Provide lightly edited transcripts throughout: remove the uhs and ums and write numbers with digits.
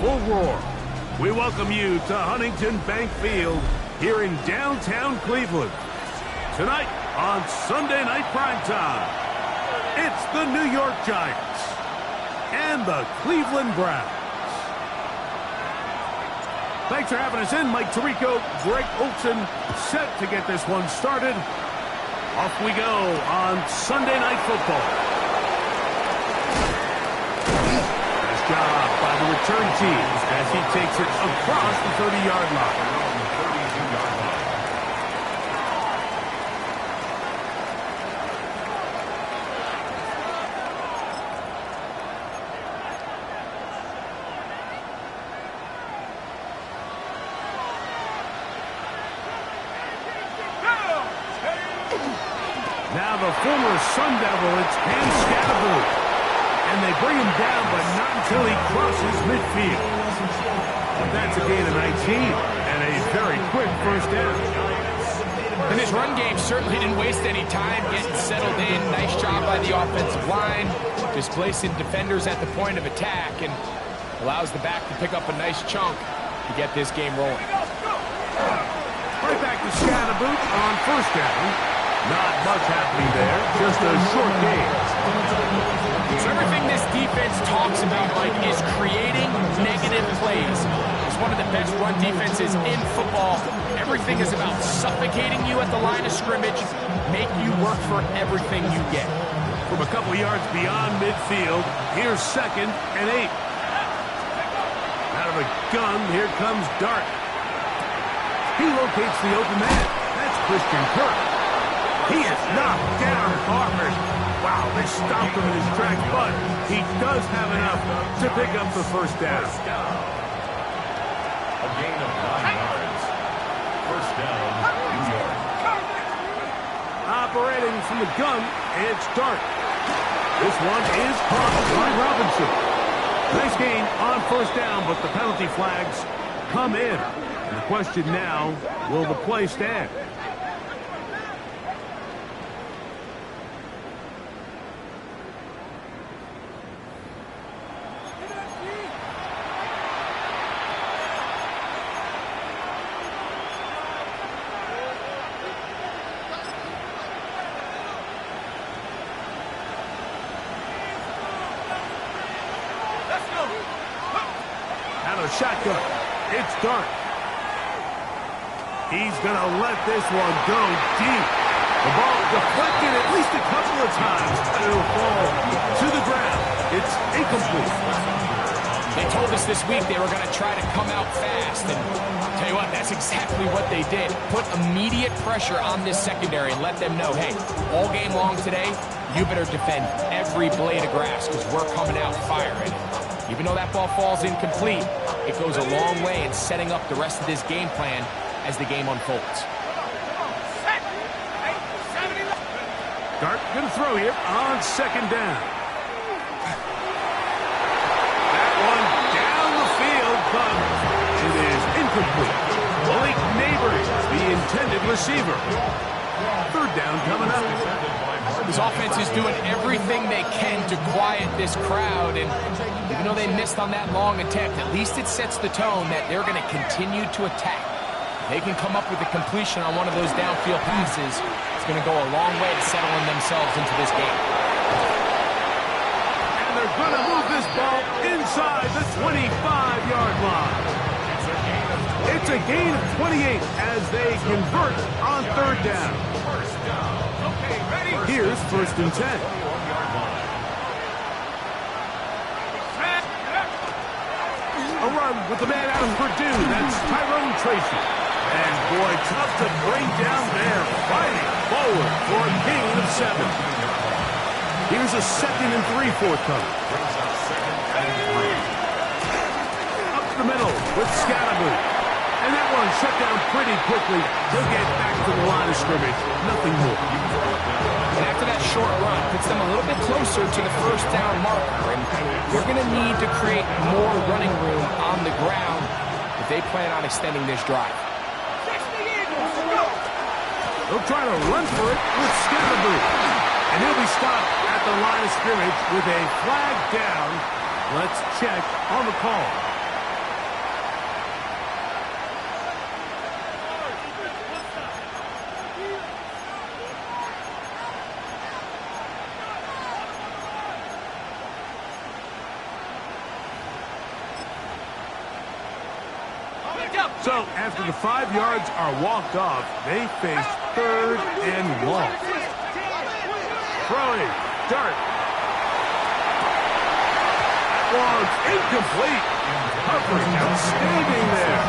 full roar. We welcome you to Huntington Bank Field here in downtown Cleveland. Tonight on Sunday Night Primetime, it's the New York Giants and the Cleveland Browns. Thanks for having us in. Mike Tirico, Greg Olsen, set to get this one started. Off we go on Sunday Night Football. Nice job by the return team as he takes it across the 30-yard line. Now the former Sun Devil, it's Cam Skattebo. And they bring him down, but not until he crosses midfield. That's a gain of 19 and a very quick first down. And his run game certainly didn't waste any time getting settled in. Nice job by the offensive line, displacing defenders at the point of attack, and allows the back to pick up a nice chunk to get this game rolling. Right back to Skattebo on first down. Not much happening there, just a short game. So everything this defense talks about, Mike, is creating negative plays. It's one of the best run defenses in football. Everything is about suffocating you at the line of scrimmage, make you work for everything you get. From a couple yards beyond midfield, here's 2nd and 8. Out of a gun, here comes Dart. He locates the open man. That's Christian Kirk. He is knocked down hard. Wow, they stopped him in his tracks, but he does have enough to pick up the first down. A gain of 9 yards. First down, New York. Operating from the gun, it's Dart. This one is caught by Robinson. Nice gain on first down, but the penalty flags come in. And the question now, will the play stand? Shotgun. It's Dart. He's going to let this one go deep. The ball deflected at least a couple of times. It'll fall to the ground. It's incomplete. They told us this week they were going to try to come out fast. And I'll tell you what, that's exactly what they did. Put immediate pressure on this secondary and let them know, hey, all game long today, you better defend every blade of grass because we're coming out firing. Even though that ball falls incomplete, it goes a long way in setting up the rest of this game plan as the game unfolds. Dart going to throw here on 2nd down. That one down the field, but it is incomplete. Malik Neighbors, the intended receiver. 3rd down coming up. This offense is doing everything they can to quiet this crowd, and even though they missed on that long attempt, at least it sets the tone that they're going to continue to attack. If they can come up with a completion on one of those downfield passes, it's going to go a long way to settling themselves into this game. And they're going to move this ball inside the 25-yard line. It's a gain of 28 as they convert on 3rd down. Here's 1st and 10. A run with the man out of Purdue. That's Tyrone Tracy. And boy, tough to bring down there. Fighting forward for a gain of 7. Here's a 2nd and 3 forthcoming. Up the middle with Skattebo. And that one shut down pretty quickly. He'll get back to the line of scrimmage. Nothing more. And after that short run, puts them a little bit closer to the first down marker. And they're going to need to create more running room on the ground if they plan on extending this drive. They'll try to run for it with Skattebo. And he'll be stopped at the line of scrimmage with a flag down. Let's check on the call. So after the 5 yards are walked off, they face 3rd and long. Throwing, Dart. One's incomplete. Coverage outstanding there.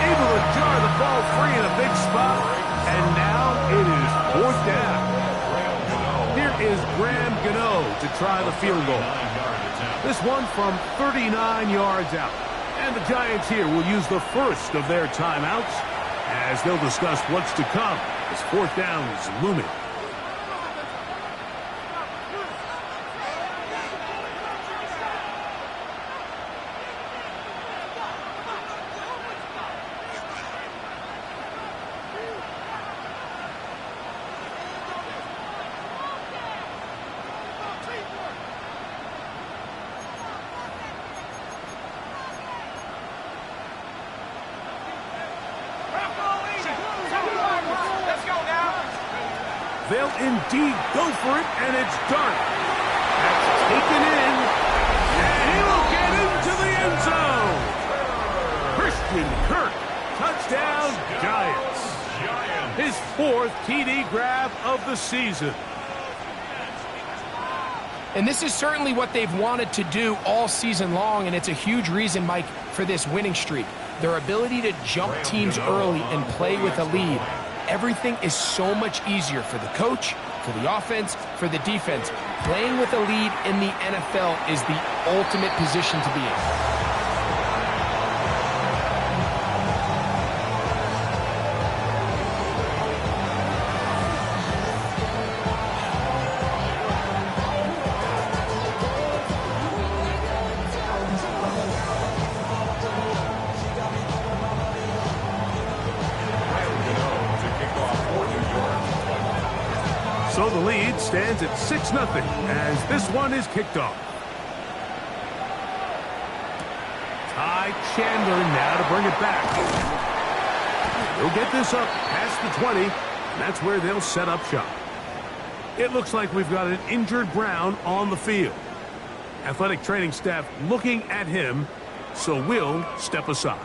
Able to jar the ball free in a big spot. And now it is 4th down. Here is Graham Gano to try the field goal. This one from 39 yards out. And the Giants here will use the first of their timeouts as they'll discuss what's to come as 4th down is looming. They'll indeed go for it, and it's Dart. That's taken in, and he will get into the end zone. Christian Kirk, touchdown Giants. His 4th TD grab of the season. And this is certainly what they've wanted to do all season long, and it's a huge reason, Mike, for this winning streak. Their ability to jump teams early and play with a lead. Everything is so much easier for the coach, for the offense, for the defense. Playing with a lead in the NFL is the ultimate position to be in. So the lead stands at 6-0 as this one is kicked off. Ty Chandler now to bring it back. He'll get this up past the 20, and that's where they'll set up shop. It looks like we've got an injured Brown on the field. Athletic training staff looking at him, so we'll step aside.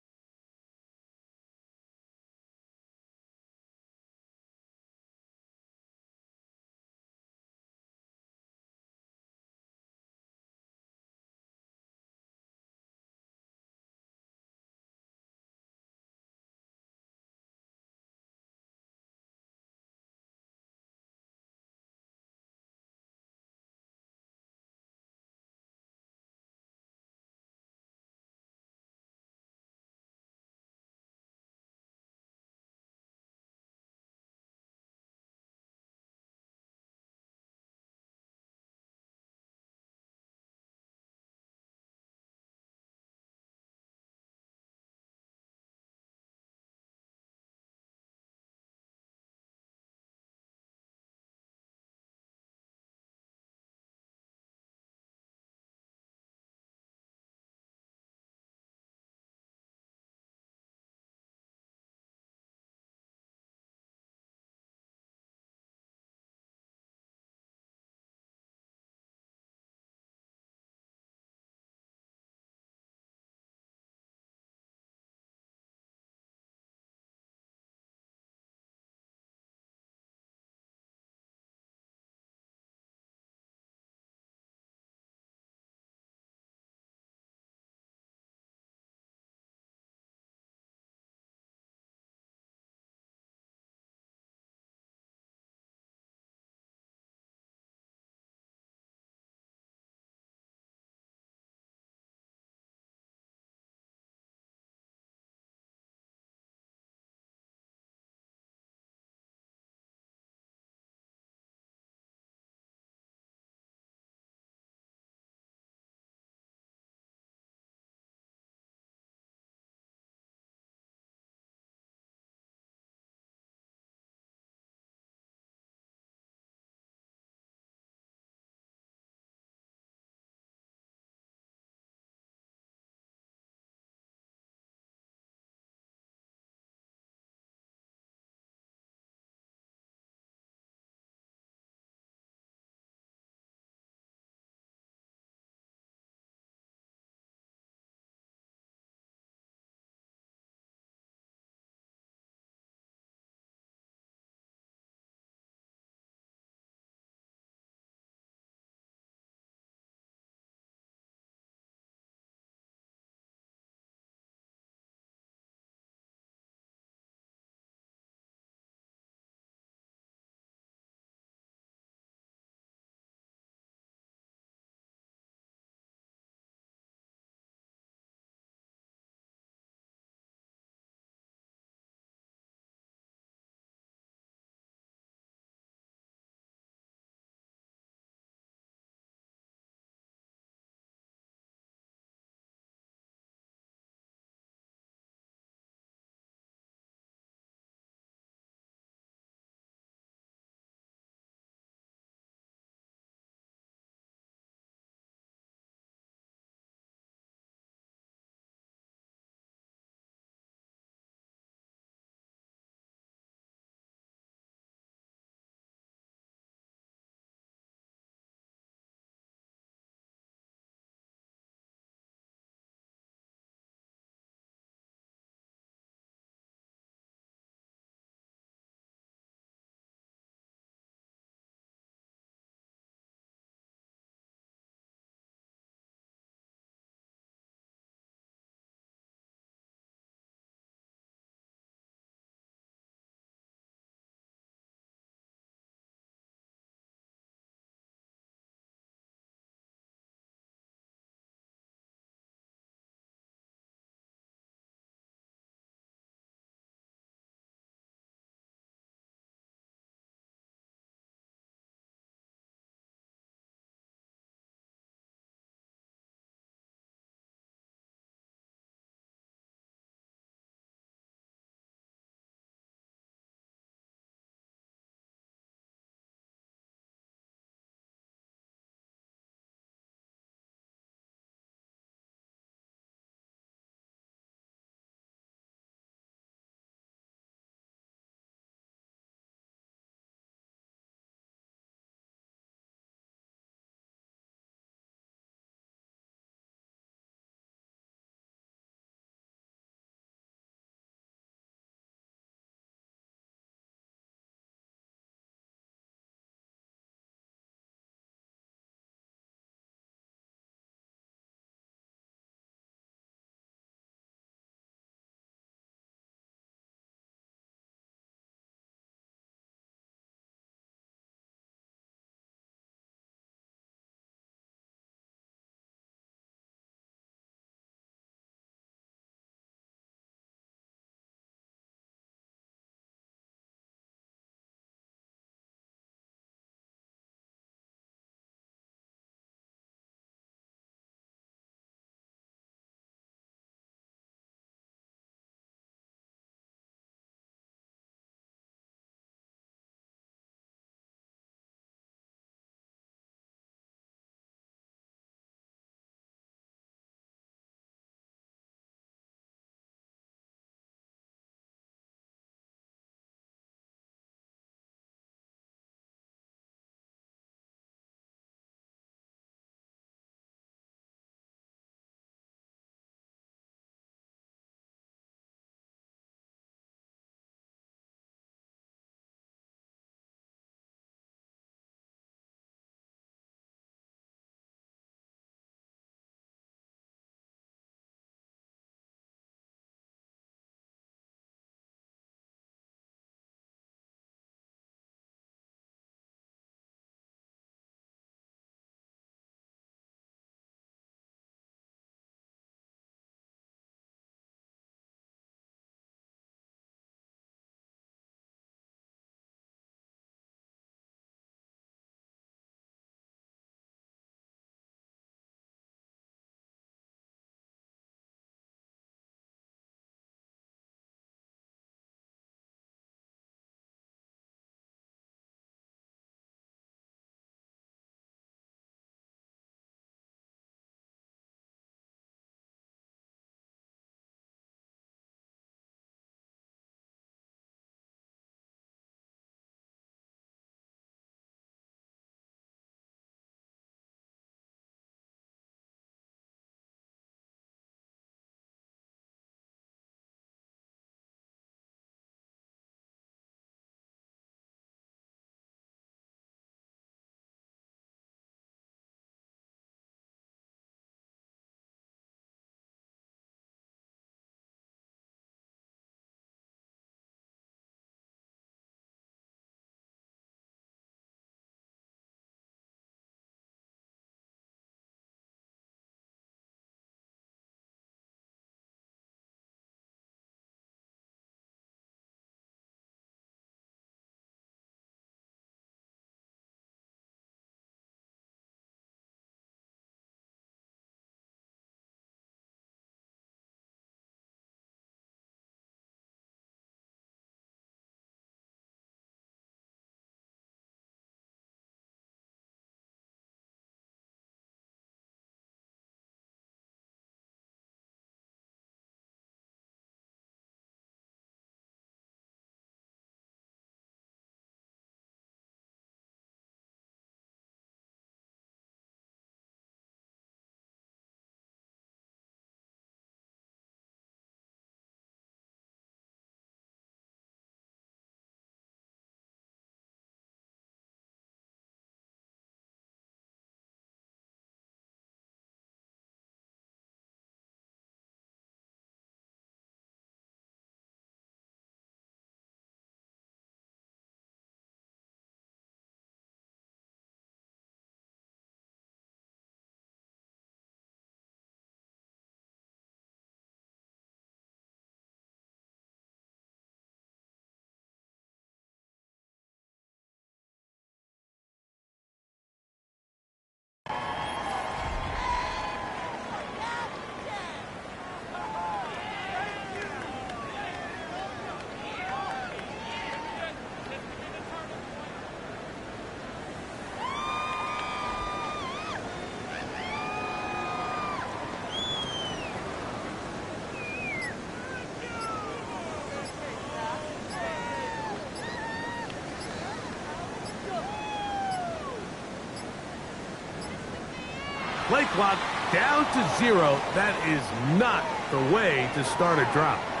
Play clock down to 0. That is not the way to start a drive.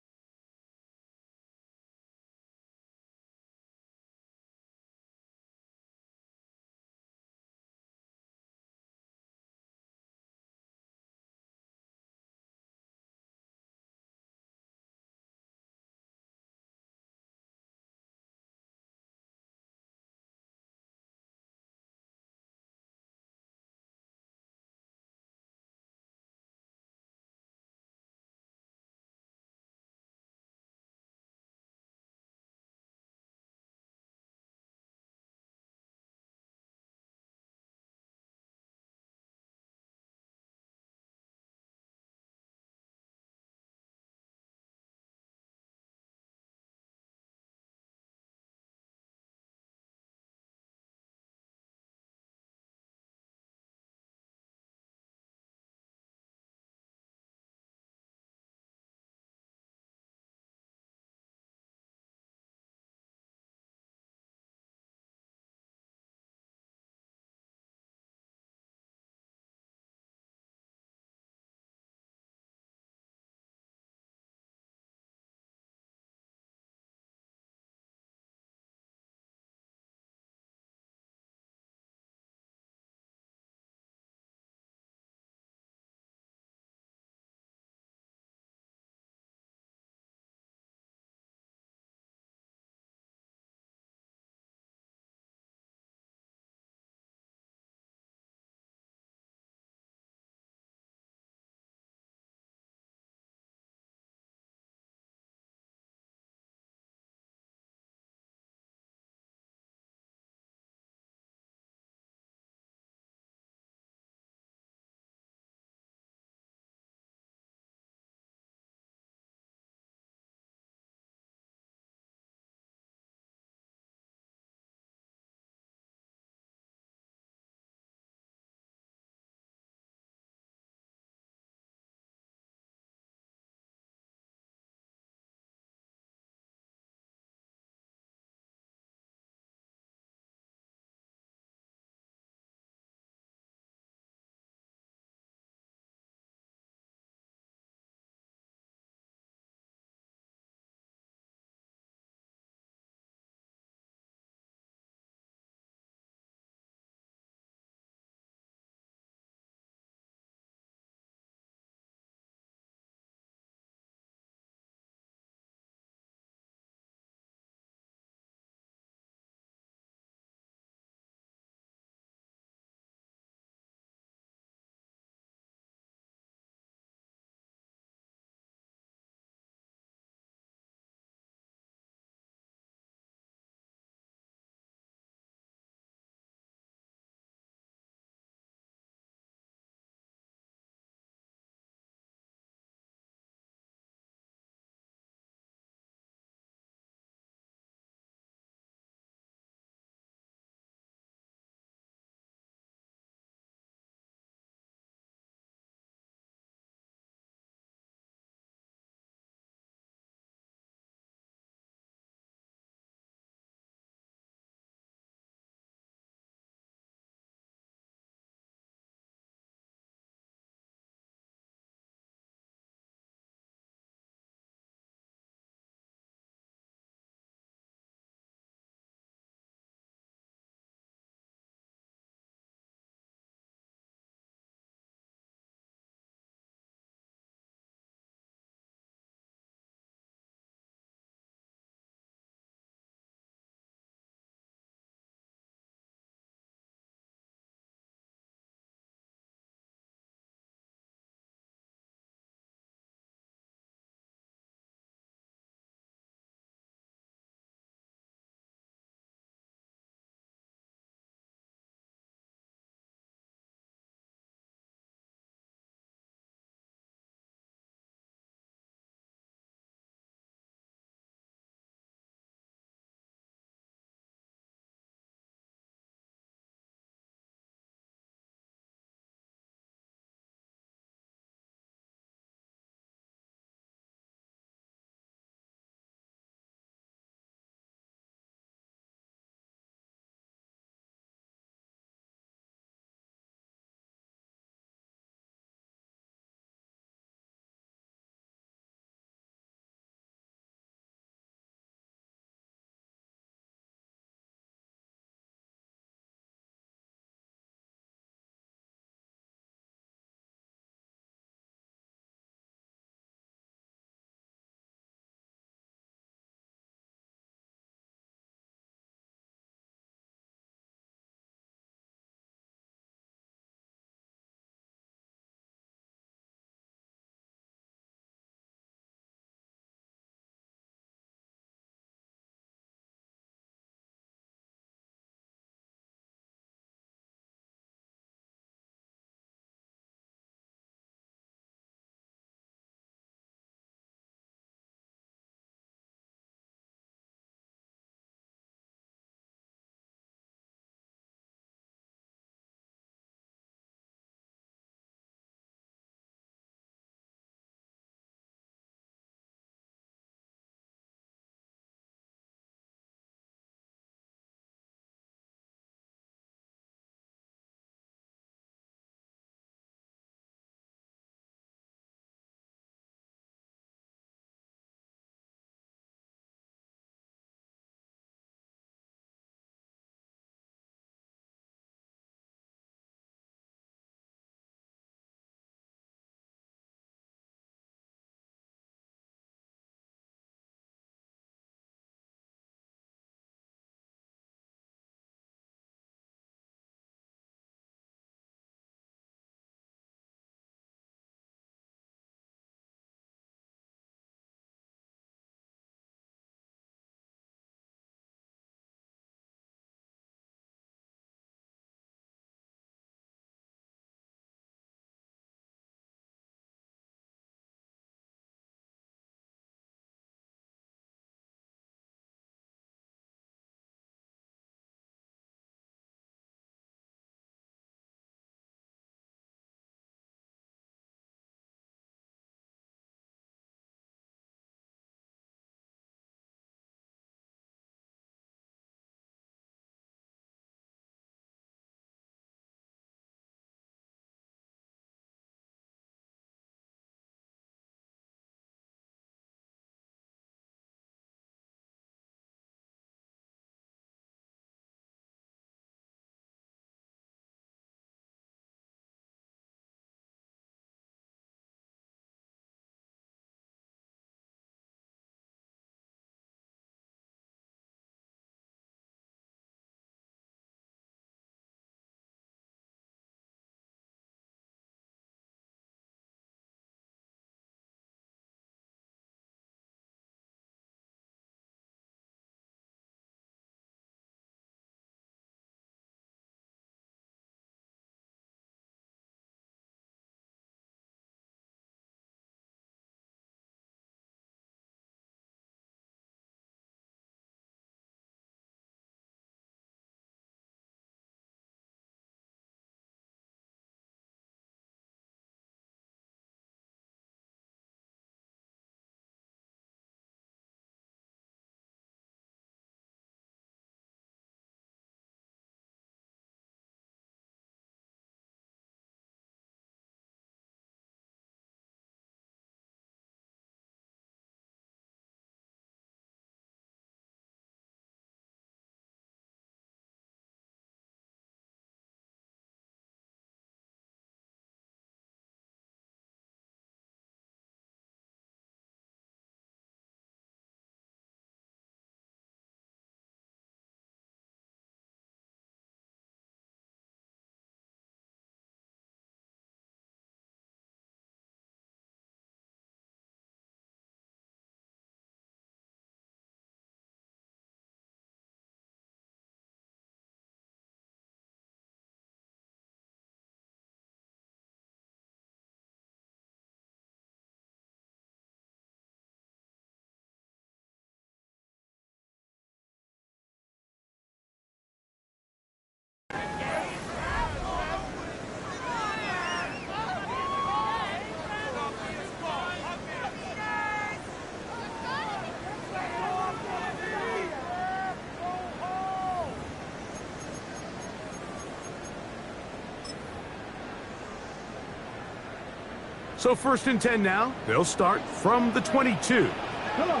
So 1st and 10 now. They'll start from the 22. Come on.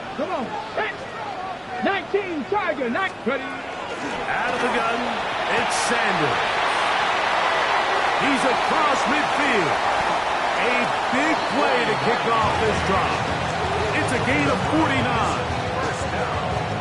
19, Tiger, not ready. Out of the gun, it's Sanders. He's across midfield. A big play to kick off this drive. It's a gain of 49.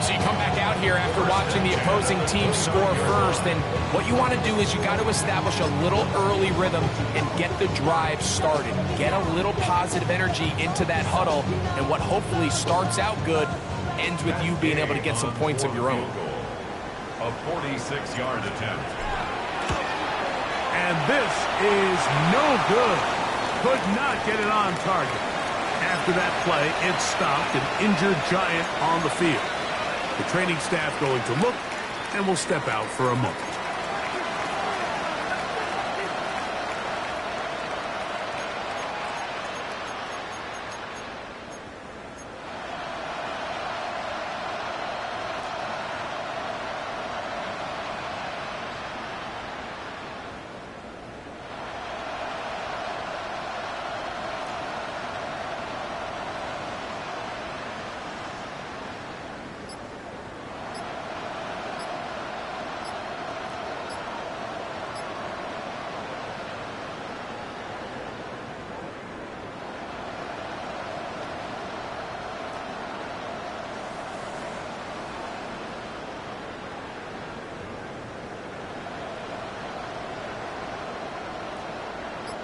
So you come back out here after watching the opposing team score first, and what you want to do is you got to establish a little early rhythm and get the drive started. Get a little positive energy into that huddle, and what hopefully starts out good ends with you being able to get some points of your own. A 46-yard attempt. And this is no good. Could not get it on target. After that play, it stopped an injured Giant on the field. The training staff going to look, and will step out for a moment.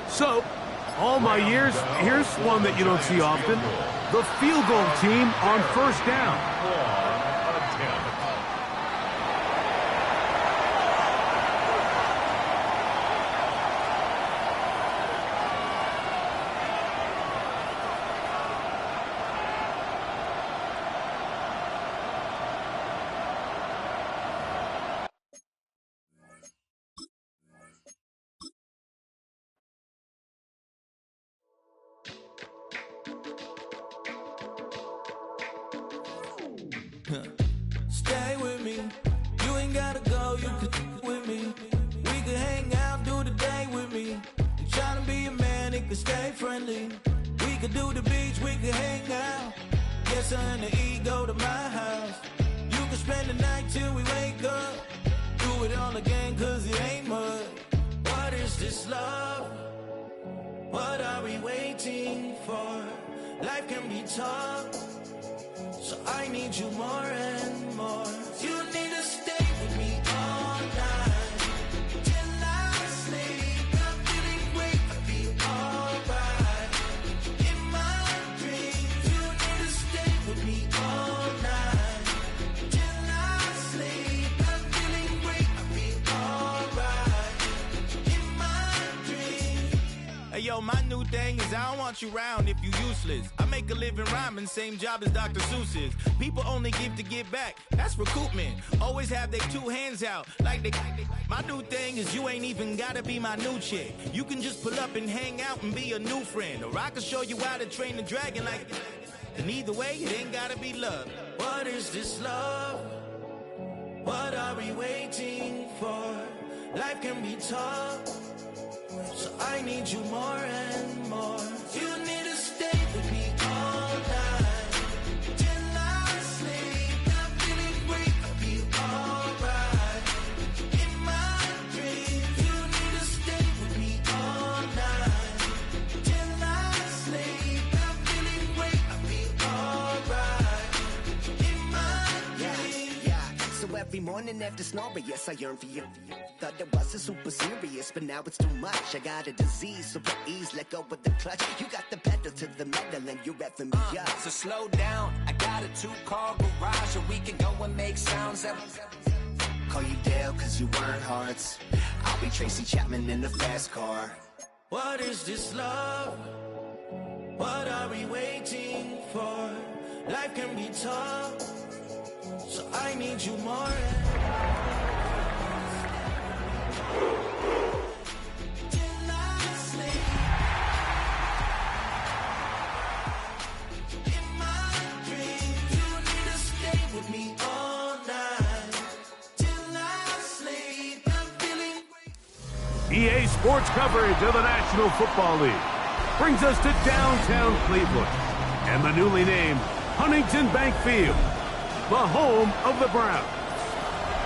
So, all my years, here's one that you don't see often. The field goal team on 1st down. Stay with me. You ain't gotta go, you could with me. We could hang out, do the day with me. You tryna be a man, it could stay friendly. We could do the beach, we could hang out. Yes, her and the E go to my house. You could spend the night till we wake up. Do it all again, cause it ain't mud. What is this love? What are we waiting for? Life can be tough, so I need you more and more. You need to stay with me all night till I sleep. I'm feeling great, I'll be alright. In my dreams, you need to stay with me all night till I sleep. I'm feeling great, I'll be alright. In my dreams. Hey yo, my new thing is I don't want you around if you useless. I make a living rhyming, same job as Dr. Seuss's. People only give to get back, that's recoupment. Always have their two hands out, like they. My new thing is you ain't even gotta be my new chick. You can just pull up and hang out and be a new friend. Or I can show you how to train the dragon like. And either way, it ain't gotta be love. What is this love? What are we waiting for? Life can be tough, so I need you more and more. You need to stay with me all night till I sleep. I'm feeling great, I'll be alright. In my dreams, you need to stay with me all night till I sleep. I'm feeling great, I'll be alright. In my dreams. Yeah. So every morning after snoring, yes, I yearn for you. Thought it wasn't super serious, but now it's too much. I got a disease, so please let go with the clutch. You got the pedal to the metal and you're reffing me up. So slow down, I got a 2-car garage, or we can go and make sounds that... Call you Dale, cause you weren't hearts. I'll be Tracy Chapman in the fast car. What is this love? What are we waiting for? Life can be tough, so I need you more. Till I sleep. In my dreams, you need to stay with me all night. Till I sleep, I'm feeling EA Sports coverage of the National Football League. brings us to downtown Cleveland and the newly named Huntington Bank Field, the home of the Browns.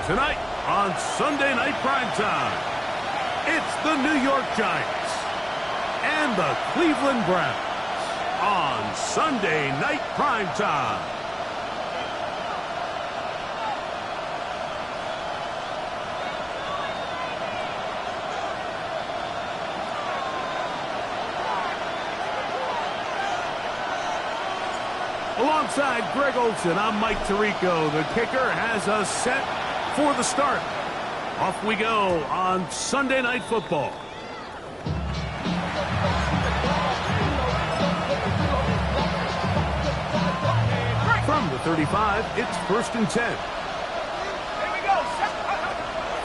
Tonight on Sunday Night Primetime, it's the New York Giants and the Cleveland Browns on Sunday Night Primetime. Alongside Greg Olsen, I'm Mike Tirico. The kicker has us set for the start. Off we go on Sunday Night Football. From the 35, it's 1st and 10.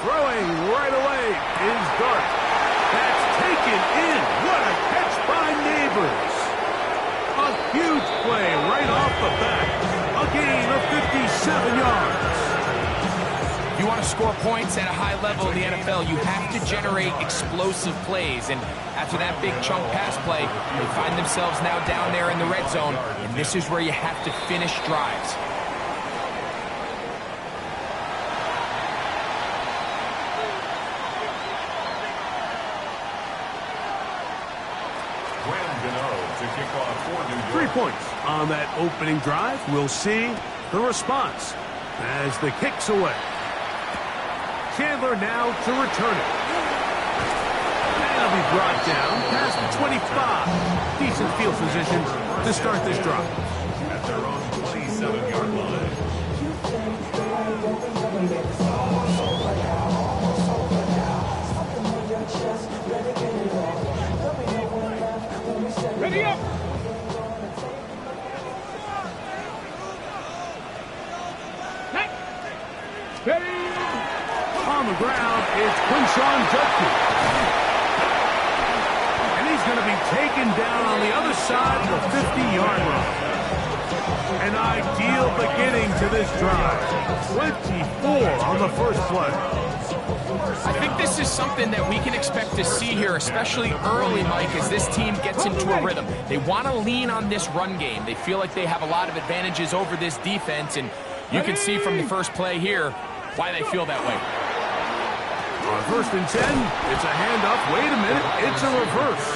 Throwing right away is Dart. That's taken in. What a catch by Neighbors. A huge play right off the bat. A gain of 57 yards. If you want to score points at a high level in the NFL, you have to generate explosive plays. And after that big chunk pass play, they find themselves now down there in the red zone. And this is where you have to finish drives. To kick off for New York. 3 points on that opening drive. We'll see the response as the kick's away. Chandler now to return it. And it'll be brought down past the 25. Decent field position to start this drive. At their own 27-yard line. Ready up! Ready! On the ground, it's Quinshon Judkins. And he's going to be taken down on the other side of the 50-yard line. An ideal beginning to this drive. 24 on the first play. I think this is something that we can expect to see here, especially early, Mike, as this team gets into a rhythm. They want to lean on this run game. They feel like they have a lot of advantages over this defense, and you can see from the first play here why they feel that way. On 1st and 10, it's a handoff. Wait a minute, it's a reverse.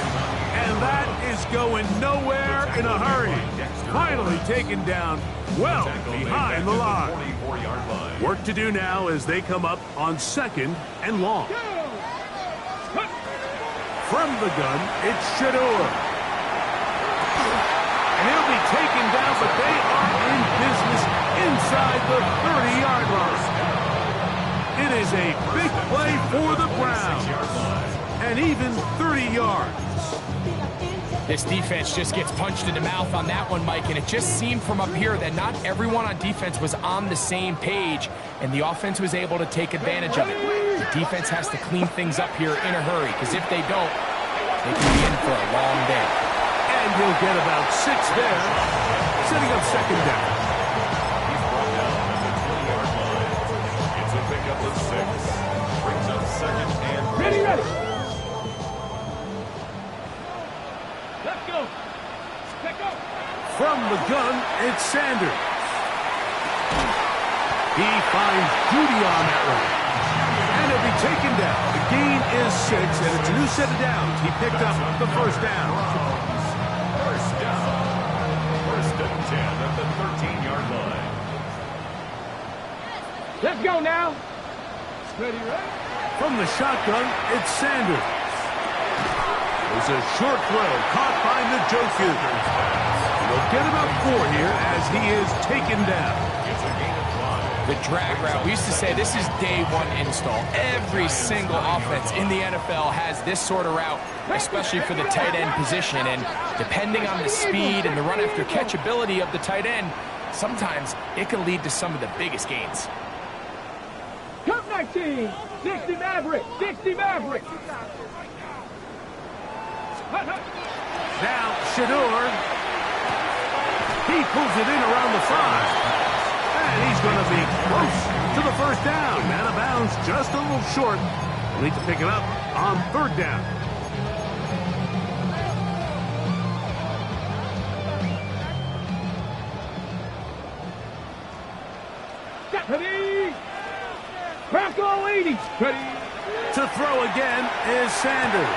And that is going nowhere in a hurry. Finally taken down well behind the line. Work to do now as they come up on 2nd and long. From the gun, it's Shador. And he'll be taken down, but they are in business inside the 30-yard line. It is a big play for the Browns. And even 30 yards. This defense just gets punched in the mouth on that one, Mike, and it just seemed from up here that not everyone on defense was on the same page, and the offense was able to take advantage of it. The defense has to clean things up here in a hurry, because if they don't, they can be in for a long day. And he'll get about 6 there, setting up 2nd down. He's brought down at the 20-yard line. It's a pickup of 6. Brings up 2nd and 3. Ready, ready! Let's go! Pick up! From the gun, it's Sanders. He finds Judy on that one. And he'll be taken down. The gain is 6, and it's a new set of downs. He picked up the 1st down. First down. 1st and 10 at the 13-yard line. Let's go now! Ready, ready? From the shotgun, it's Sanders. It's a short throw caught by Njoku. They'll get about 4 here as he is taken down. It's a gain of 5. The drag route, we used to say this is day one install. Every single offense in the NFL has this sort of route, especially for the tight end position. And depending on the speed and the run after catch ability of the tight end, sometimes it can lead to some of the biggest gains. Come 19! 60 Maverick! 60 Maverick! Now, Shador. He pulls it in around the 5. And he's going to be close to the 1st down. Out of bounds, just a little short. Need to pick it up on 3rd down. ball 80. Ready. To throw again is Sanders.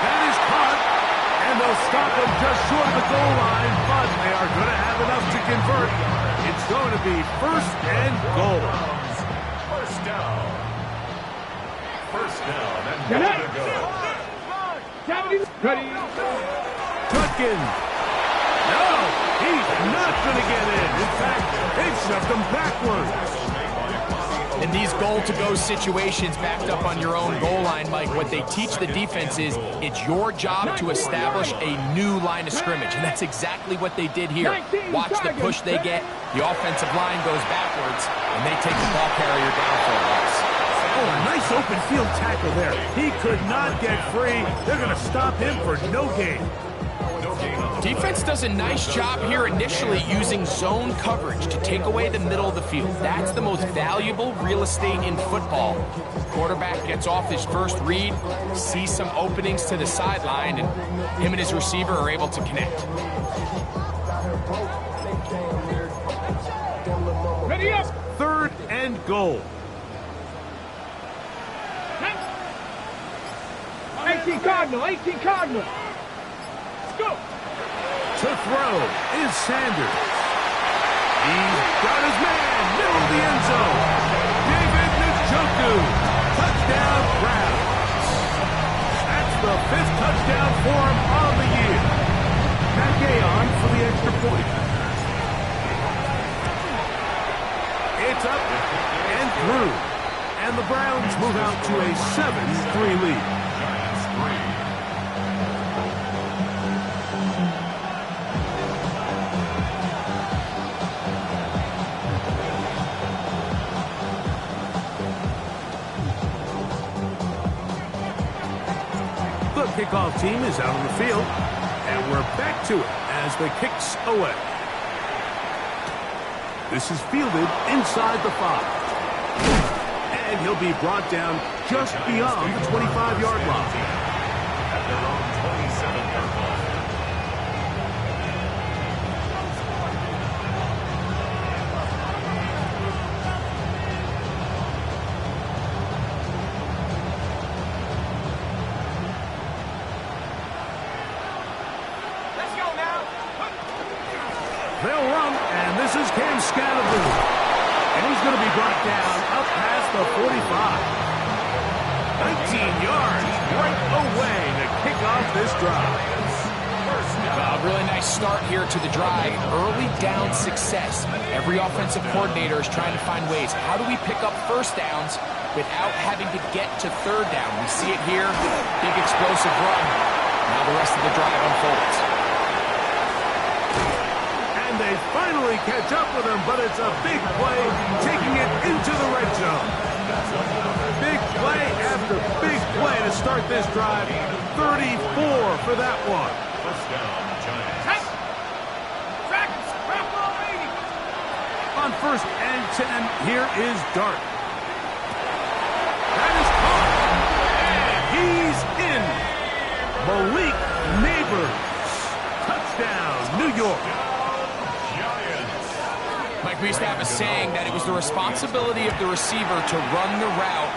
That is caught, and they'll stop him just short of the goal line, but they are going to have enough to convert. It's going to be 1st and goal. First down. First down and Get goal up. to go. 70. Ready. Tutkin. No, he's not going to get in. In fact, they've shoved him backwards. In these goal-to-go situations backed up on your own goal line, Mike, what they teach the defense is it's your job to establish a new line of scrimmage, and that's exactly what they did here. Watch the push they get. The offensive line goes backwards, and they take the ball carrier down for a loss. Oh, a nice open field tackle there. He could not get free. They're going to stop him for no gain. Defense does a nice job here initially using zone coverage to take away the middle of the field. That's the most valuable real estate in football. Quarterback gets off his first read, sees some openings to the sideline, and him and his receiver are able to connect. Ready up. 3rd and goal. 18 Cardinal. 18 Cardinal. Let's go. To throw is Sanders. He's got his man, middle of the end zone. David Njoku, touchdown Browns. That's the 5th touchdown for him on the year. Matt Gay on for the extra point. It's up and through. And the Browns move out to a 7-3 lead. Kickoff team is out on the field, and we're back to it as the kick's away. This is fielded inside the 5. And he'll be brought down just beyond the 25-yard line. At their own 27-yard line. They'll run, and this is Cam Scattergood. And he's going to be brought down up past the 45. 19 yards right away to kick off this drive. Really nice start here to the drive. Early down success. Every offensive coordinator is trying to find ways. How do we pick up first downs without having to get to 3rd down? We see it here. Big explosive run. Now the rest of the drive unfolds. And they finally catch up with him, but it's a big play, taking it into the red zone. Big play after big play to start this drive. 34 for that one. First down, Giants. On 1st and 10, here is Dart. That is caught. And he's in. Malik Neighbors. Touchdown, New York. Mike, we used to have a saying that it was the responsibility of the receiver to run the route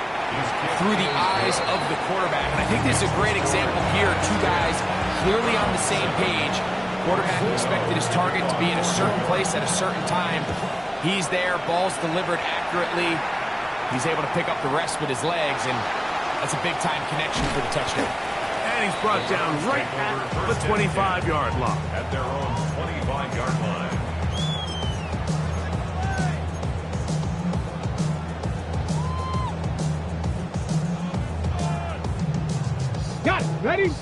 through the eyes of the quarterback. And I think this is a great example here. 2 guys clearly on the same page. Quarterback expected his target to be in a certain place at a certain time. He's there, ball's delivered accurately. He's able to pick up the rest with his legs, and that's a big-time connection for the touchdown. And he's brought down right at the 25-yard line. At their own 25-yard line. Got it. Ready?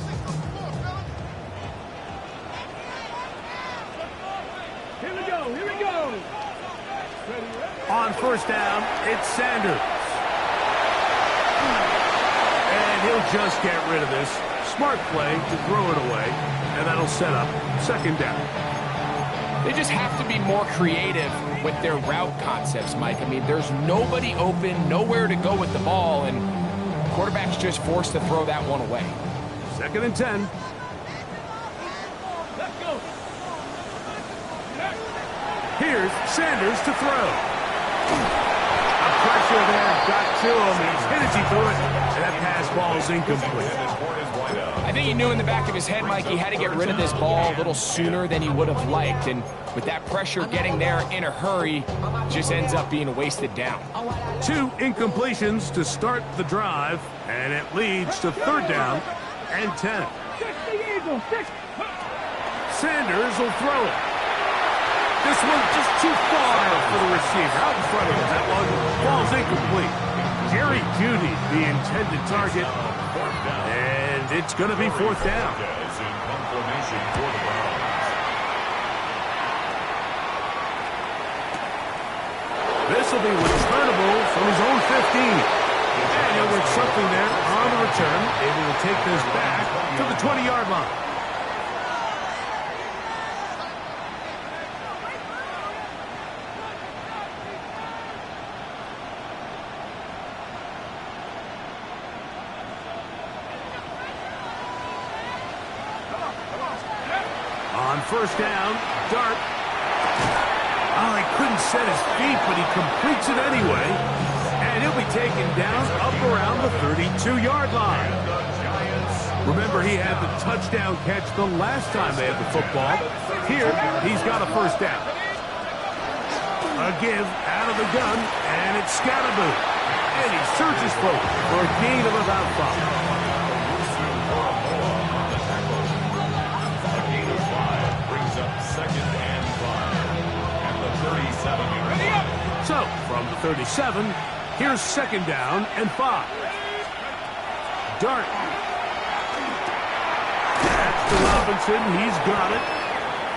Here we go. Here we go. Ready, ready. On 1st down, it's Sanders. And he'll just get rid of this. Smart play to throw it away, and that'll set up 2nd down. They just have to be more creative with their route concepts, Mike. I mean, there's nobody open, nowhere to go with the ball, and quarterback's just forced to throw that one away. 2nd and 10. Let's go. Here's Sanders to throw. A pressure there got to him. He's hit as he threw it, and that pass ball is incomplete. I think he knew in the back of his head, Mike, he had to get rid of this ball a little sooner than he would have liked. And with that pressure getting there in a hurry, just ends up being a wasted down. 2 incompletions to start the drive, and it leads to 3rd down and 10. Sanders will throw it. This one's just too far for the receiver. Out in front of him. That one falls incomplete. Jerry Jeudy, the intended target. And it's going to be 4th down. This will be returnable from his own 15. And he'll get something there on the return. Able to take this back to the 20-yard line. On 1st down, Dart. Oh, he couldn't set his feet, but he completes it anyway. And he'll be taken down up around the 32-yard line. Remember, he had the touchdown catch the last time they had the football. Here, he's got a 1st down. A give out of the gun, and it's Scatterboo. And he searches for a gain of about 5. So, from the 37, here's 2nd down and 5. Dart. That's to Robinson. He's got it.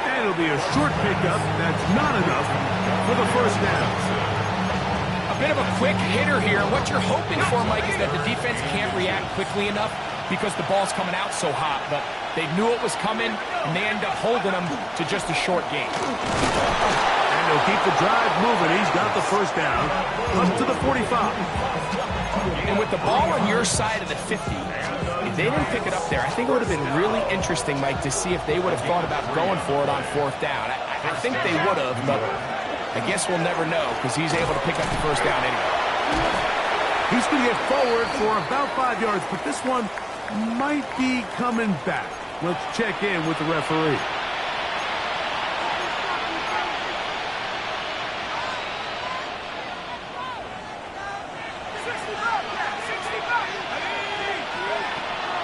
And it'll be a short pickup. That's not enough for the 1st down. A bit of a quick hitter here. What you're hoping for, Mike, is that the defense can't react quickly enough because the ball's coming out so hot. But they knew it was coming, and they end up holding them to just a short gain. He'll keep the drive moving. He's got the 1st down up to the 45. And with the ball on your side of the 50, if they didn't pick it up there, I think it would have been really interesting, Mike, to see if they would have thought about going for it on 4th down. I think they would have, but I guess we'll never know because he's able to pick up the 1st down anyway. He's going to get forward for about 5 yards, but this one might be coming back. Let's check in with the referee.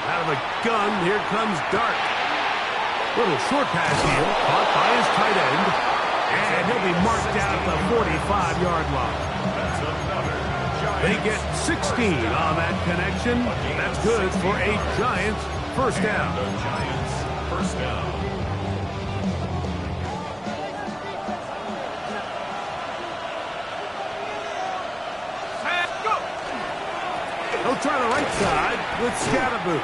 Out of the gun, here comes Dart. Little short pass here, caught by his tight end. And he'll be marked out at the 45-yard line. They get 16 on that connection. That's good for a Giants 1st down. He'll try the right side with Scatterboo.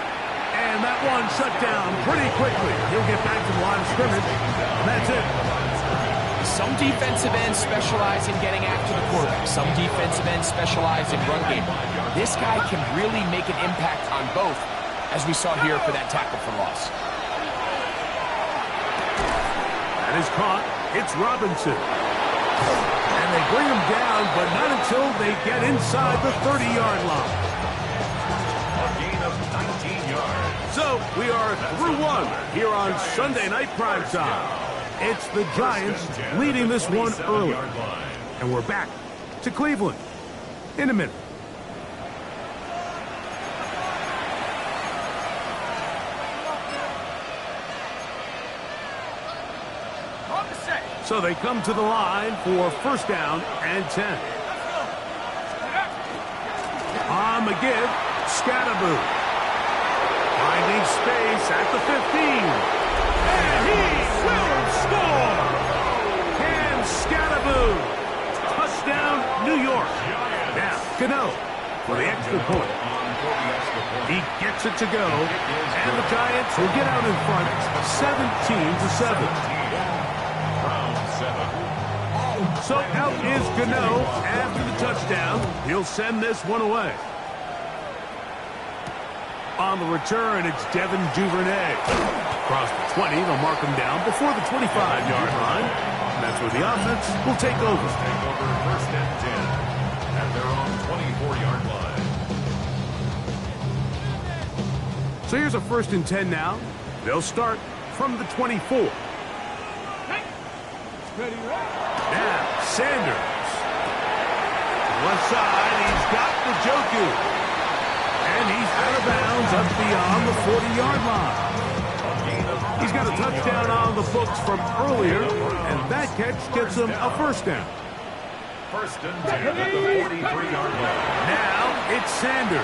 And that one shut down pretty quickly. He'll get back to the line of scrimmage. And that's it. Some defensive ends specialize in getting after the quarterback. Some defensive ends specialize in run game. This guy can really make an impact on both, as we saw here for that tackle for loss. That is caught. It's Robinson. And they bring him down, but not until they get inside the 30-yard line. So, we are through one here on Sunday Night Primetime. It's the Giants leading this one early. And we're back to Cleveland in a minute. So they come to the line for 1st down and 10. On the give, Scatterboo. Finding space at the 15. And he will score! Cam Scatterboo. Touchdown, New York. Now, Gano for the extra point. He gets it to go. And the Giants will get out in front 17-7. So out is Gano after the touchdown. He'll send this one away. On the return, it's Devin Duvernay. Across the 20, they'll mark him down before the 25-yard line. And that's where the offense will take over. 1st and 10 at their own 24-yard line. So here's a 1st and 10 now. They'll start from the 24. Ready, ready. Now, Sanders. Left side, he's got the Njoku. And he's out of bounds up beyond the 40-yard line. He's got a touchdown on the books from earlier, and that catch gets him a 1st down. 1st and 10 at the 43-yard line. Now it's Sanders.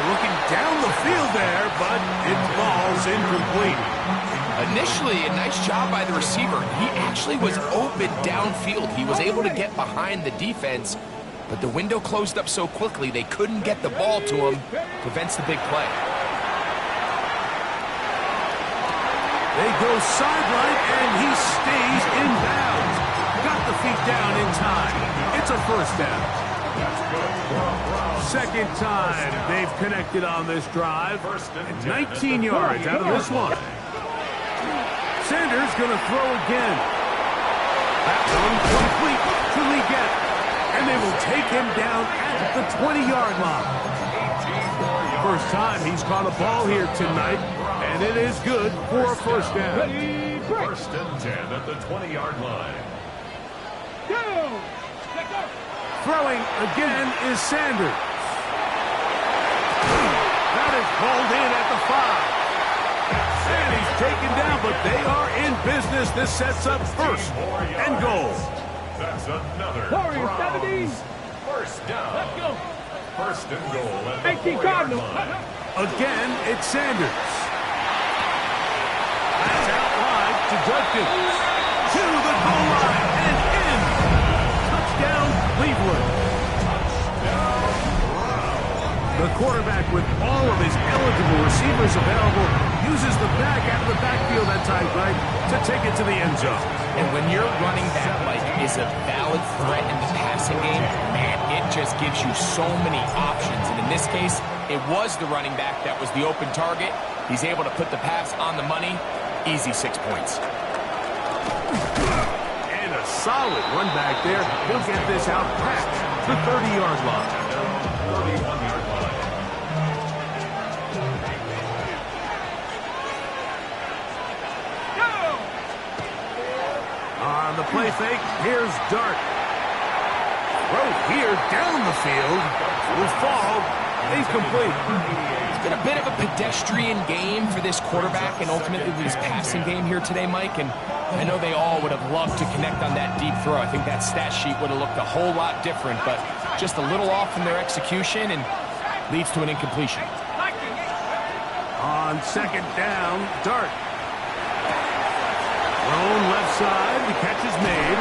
Looking down the field there, but it falls incomplete. Initially, a nice job by the receiver. He actually was open downfield. He was able to get behind the defense, but the window closed up so quickly they couldn't get the ball to him. Prevents the big play. They go sideline, and he stays in bounds. Got the feet down in time. It's a 1st down. 2nd time they've connected on this drive. 19 yards out of this one. Sanders going to throw again. That one complete to Legette. And they will take him down at the 20-yard line. First time he's caught a ball here tonight, and it is good for a 1st down. 1st and 10 at the 20-yard line. Go! Throwing again is Sanders. That is called in at the 5. And he's taken down, but they are in business. This sets up 1st and goal. That's another Warriors, 70. 1st down. Let's go. 1st and goal at the 18 4-yard Cardinals. line. Again, it's Sanders. That's out wide to Judkins. To the goal line and in. Touchdown, Cleveland. The quarterback, with all of his eligible receivers available, uses the back out of the backfield that time, Greg, to take it to the end zone. And when your running back is a valid threat in the passing game, man, it just gives you so many options. And in this case, it was the running back that was the open target. He's able to put the pass on the money. Easy 6 points. And a solid run back there. He'll get this out past the 30-yard line. 31-yard line. On the play fake, here's Dart. Throw here down the field. Will fall. Incomplete. It's been a bit of a pedestrian game for this quarterback and ultimately this passing game here today, Mike. And I know they all would have loved to connect on that deep throw. I think that stat sheet would have looked a whole lot different, but just a little off in their execution and leads to an incompletion. On 2nd down, Dart. Thrown left side, the catch is made,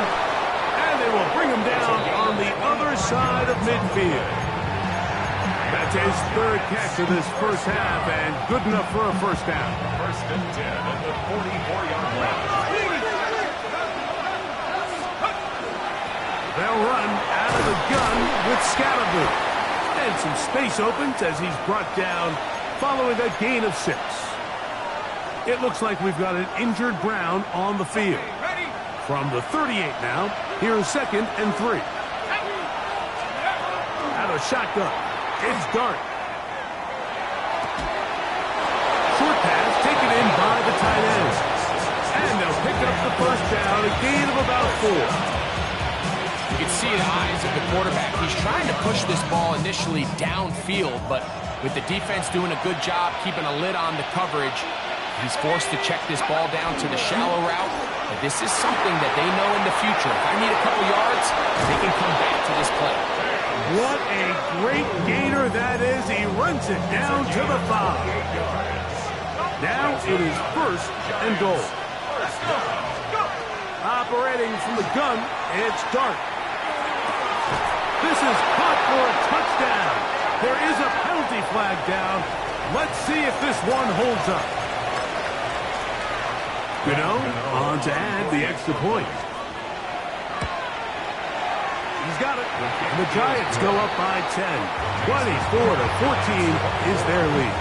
and they will bring him down on the other side of midfield. That's his 3rd catch of this 1st half, and good enough for a 1st down. 1st and 10 at the 44-yard line. They'll run out of the gun with Scatterboo. And some space opens as he's brought down following a gain of 6. It looks like we've got an injured Brown on the field. From the 38 now, here's 2nd and 3. Out of shotgun, it's Dart. Short pass taken in by the tight end. And they'll pick up the 1st down, a gain of about 4. You can see the eyes of the quarterback. He's trying to push this ball initially downfield, but with the defense doing a good job keeping a lid on the coverage, he's forced to check this ball down to the shallow route. But this is something that they know in the future. If I need a couple yards, they can come back to this play. What a great gainer that is. He runs it down to the 5. Now it is 1st and goal. Operating from the gun, it's Dart. This is caught for a touchdown. There is a penalty flag down. Let's see if this one holds up. On to add the extra point. He's got it. And the Giants go up by 10. 24-14 is their lead.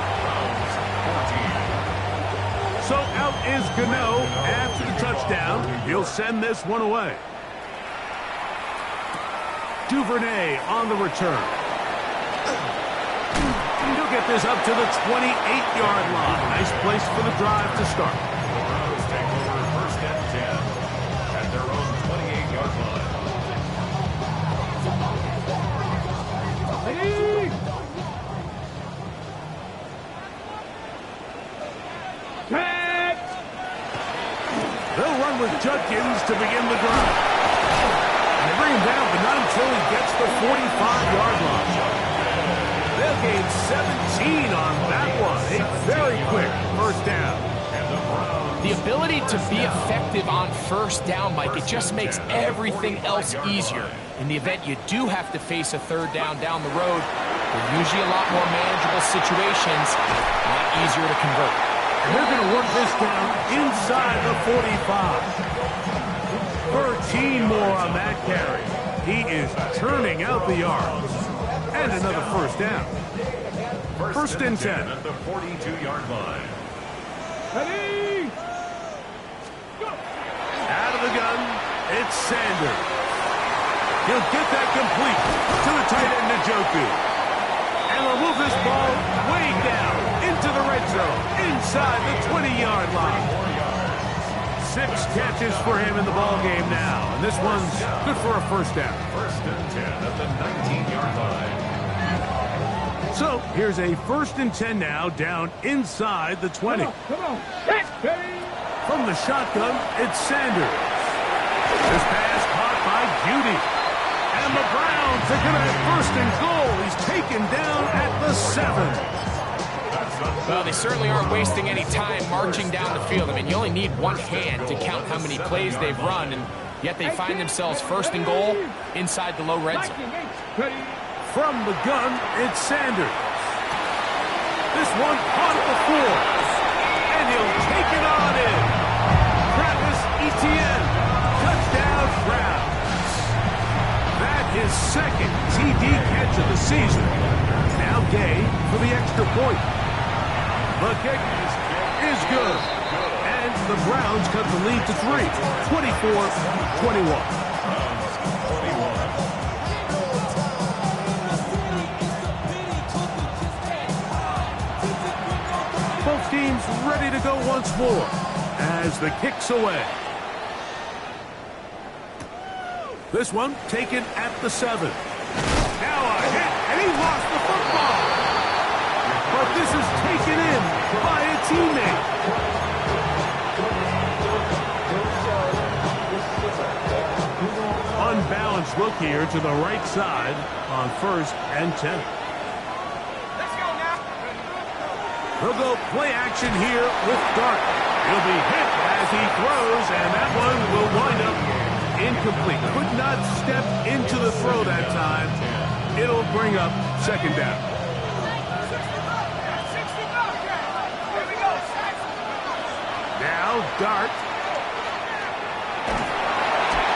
So out is Gano after the touchdown. He'll send this one away. Duvernay on the return. He'll get this up to the 28-yard line. Nice place for the drive to start. The Browns take over first and 10 at their own 28-yard line. Ready? Set. They'll run with Judkins to begin the drive. And they bring him down, but not until he gets the 45-yard line. They'll gain 17 on that one. A very quick first down. The ability to be effective on first down, Mike, it just makes everything else easier. In the event you do have to face a third down the road, they're usually a lot more manageable situations, a lot easier to convert. And they're going to work this down inside the 45. 13 more on that carry. He is turning out the yards. And another first down. First and 10 at the 42-yard line. Ready? Go. Out of the gun, it's Sanders. He'll get that complete to the tight end, Njoku. And they'll move this ball way down into the red zone, inside the 20-yard line. 6 catches for him in the ball game now. And this one's good for a first down. First and 10 at the 19-yard line. So here's a first and 10 now, down inside the 20. Come on. Set. Ready? From the shotgun, it's Sanders. This pass caught by Beauty. And the Browns are going to have first and goal. He's taken down at the 7. Well, they certainly aren't wasting any time marching down the field. I mean, you only need one hand to count how many plays they've run, and yet they find themselves first and goal inside the low red zone. Ready? From the gun, it's Sanders. This one caught at the 4. And he'll take it on in. Travis Etienne. Touchdown, Browns. That is second TD catch of the season. Now Gay for the extra point. The kick is good. And the Browns cut the lead to 3. 24-21. Both teams ready to go once more as the kick's away. This one taken at the 7. Now a hit, and he lost the football. But this is taken in by a teammate. Unbalanced look here to the right side on first and 10. They'll go play action here with Dart. He'll be hit as he throws, and that one will wind up incomplete. Could not step into the throw that time. It'll bring up second down. Now Dart.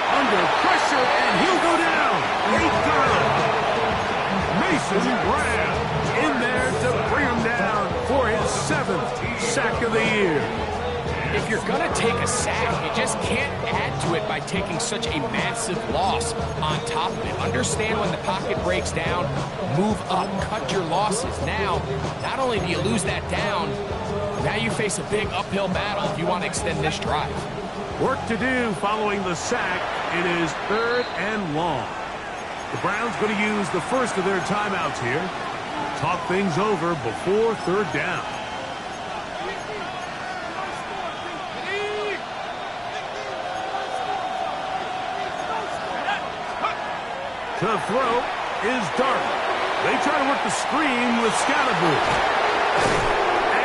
Under pressure, and he'll go down. Nate Garland. Mason Brown in there to bring him down for his 7th sack of the year. If you're going to take a sack, you just can't add to it by taking such a massive loss on top of it. Understand when the pocket breaks down, move up, cut your losses. Now, not only do you lose that down, now you face a big uphill battle if you want to extend this drive. Work to do following the sack. It is 3rd and long. The Browns going to use the first of their timeouts here. Talk things over before 3rd down. To throw is Dart. They try to work the screen with Scalaboo.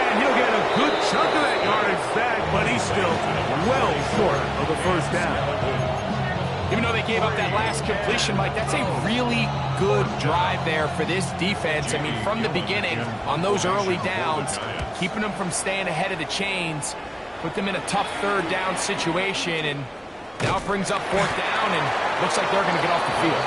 And he'll get a good chunk of that yardage back, but he's still well short of the first down. Even though they gave up that last completion, Mike, that's a really good drive there for this defense. I mean, from the beginning, on those early downs, keeping them from staying ahead of the chains, put them in a tough 3rd down situation, and now it brings up 4th down, and looks like they're going to get off the field.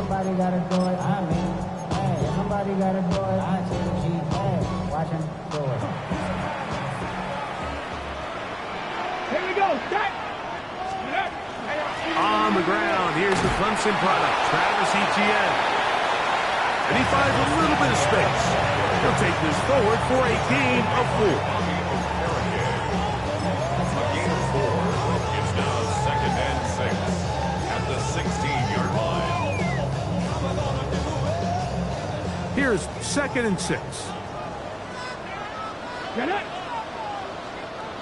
Somebody gotta do it, I mean, hey, somebody gotta do it, I take a G. Watch him forward. Here we go. Set. On the ground, here's the Clemson product, Travis Etienne. And he finds a little bit of space. He'll take this forward for a gain of 4. A gain of 4. It's now 2nd and 6 at the 16-yard line. Here's 2nd and 6. Get it.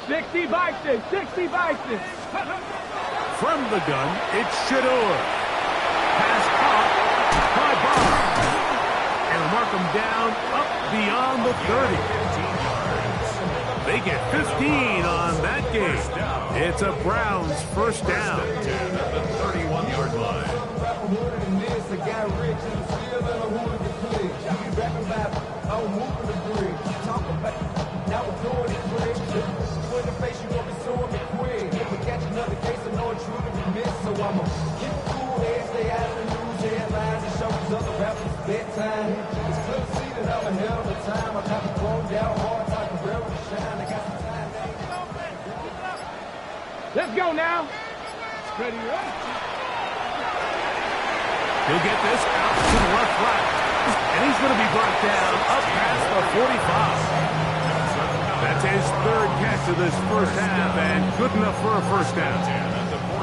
60 Bison. 60 Bison. From the gun, it's Shador. Pass off by Barr. And mark him down up beyond the 30. They get 15 on that game. It's a Browns first down. 10 at the 31-yard line. Let's go now. Ready, right? He'll get this out to the left flat. And he's going to be brought down up past the 45. That's his 3rd catch of this first half, and good enough for a first down.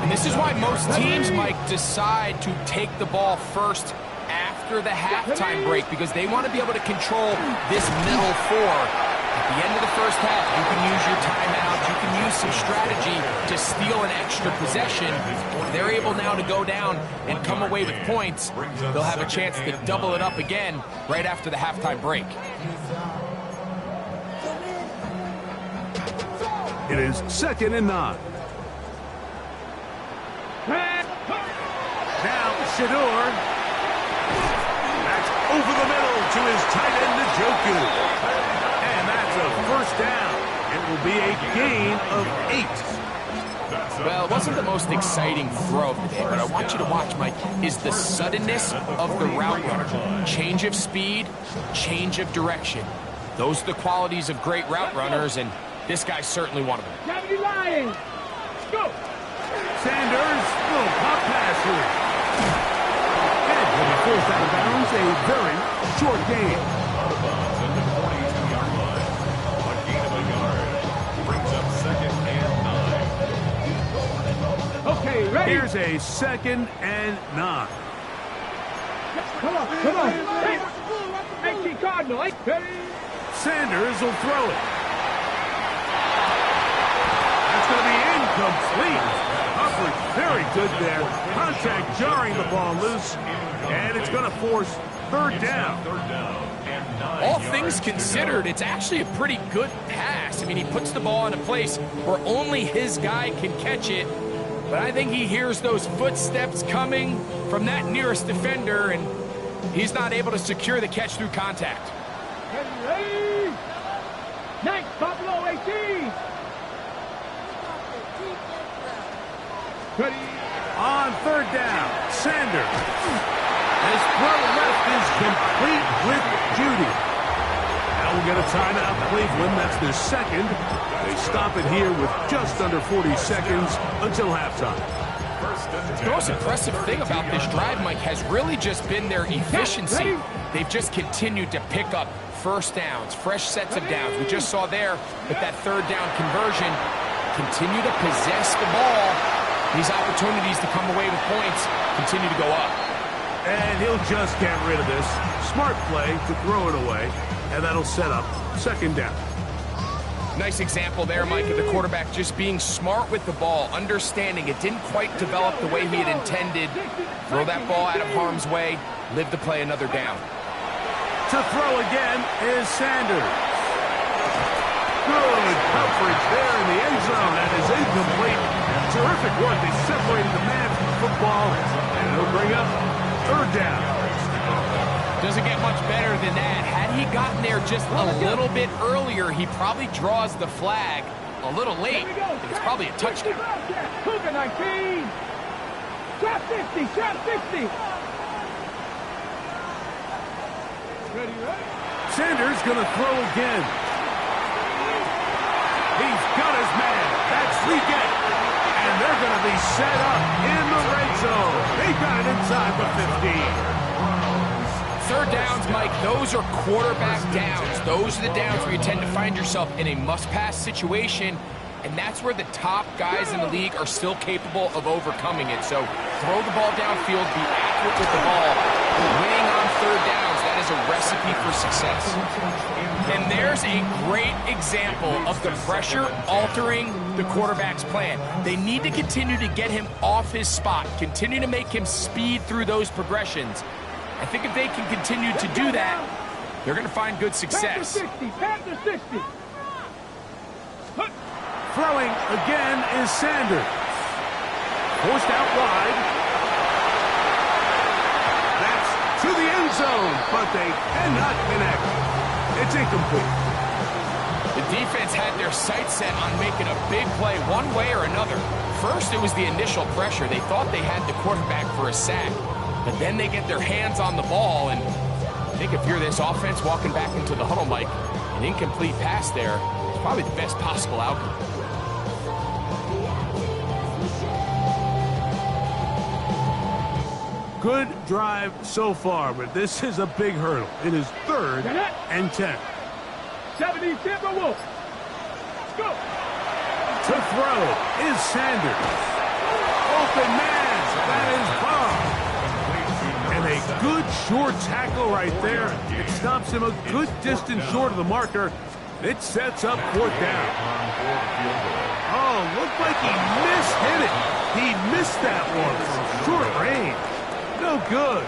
And this is why most teams, Mike, decide to take the ball first after the halftime break, because they want to be able to control this middle 4. At the end of the first half, you can use your timeout, you can use some strategy to steal an extra possession. If they're able now to go down and come away with points, they'll have a chance to double it up again right after the halftime break. It is 2nd and 9. Now Shador. That's over the middle to his tight end, Njoku. And that's a first down. It will be a gain of 8. Well, it wasn't the most exciting throw of the day, but I want you to watch, Mike, is the suddenness of the route runner. Change of speed, change of direction. Those are the qualities of great route runners, and this guy's certainly one of them. Gravity lying. Go. Sanders, little pop pass here. And will be forced out of bounds, a very short game. At the 42-yard line. A gain of a yard. Brings up 2nd and 9. Okay, ready. Here's a 2nd and 9. Come on. Hey, Cardinal. Ready. Sanders will throw it. That's going to be incomplete. Hubbard very good there. Contact jarring the ball loose. And it's going to force 3rd down. All things considered, it's actually a pretty good pass. I mean, he puts the ball in a place where only his guy can catch it. But I think he hears those footsteps coming from that nearest defender, and he's not able to secure the catch through contact. Ready. Next, Buffalo 18. Ready. On 3rd down, Sanders. His throw left is complete with Judy. Now we'll get a timeout, Cleveland. That's their 2nd. They stop it here with just under 40 seconds until halftime. The most impressive thing about this drive, Mike, has really just been their efficiency. They've just continued to pick up first downs, fresh sets of downs. We just saw there with that 3rd down conversion, continue to possess the ball. These opportunities to come away with points continue to go up. And he'll just get rid of this. Smart play to throw it away, and that'll set up 2nd down. Nice example there, Mike, of the quarterback just being smart with the ball, understanding it didn't quite develop the way he had intended. Throw that ball out of harm's way, live to play another down. To throw again is Sanders. Good coverage there in the end zone. That is incomplete. Terrific work. They separated the man from the football, and it'll bring up 3rd down. Doesn't get much better than that. Had he gotten there just a little bit earlier, he probably draws the flag a little late. It's probably a touchdown. Cougar 19. Trap 50. Trap 50. Ready. Sanders going to throw again. He's got his man. That's Leggett. And they're going to be set up in the red zone. They got it inside the 15. Third downs, Mike, those are quarterback downs. Those are the downs where you tend to find yourself in a must-pass situation, and that's where the top guys in the league are still capable of overcoming it. So throw the ball downfield, be accurate with the ball. Winning on third downs, that is a recipe for success. And there's a great example of the pressure altering the quarterback's plan. They need to continue to get him off his spot, continue to make him speed through those progressions. I think if they can continue to do that, they're going to find good success. Pass to 60. Throwing again is Sanders. Forced out wide. That's to the end zone, but they cannot connect. It's incomplete. The defense had their sights set on making a big play one way or another. First, it was the initial pressure. They thought they had the quarterback for a sack. But then they get their hands on the ball, and I think if you're this offense walking back into the huddle, Mike, an incomplete pass there is probably the best possible outcome. Good drive so far, but this is a big hurdle. It is 3rd and 10. 70 Timberwolves. Go. To throw is Sanders. Open man. That is Bob. And a good short tackle right there. It stops him a good distance short of the marker. It sets up 4th down. Oh, looked like he mishit it. He missed that one from short range. No good.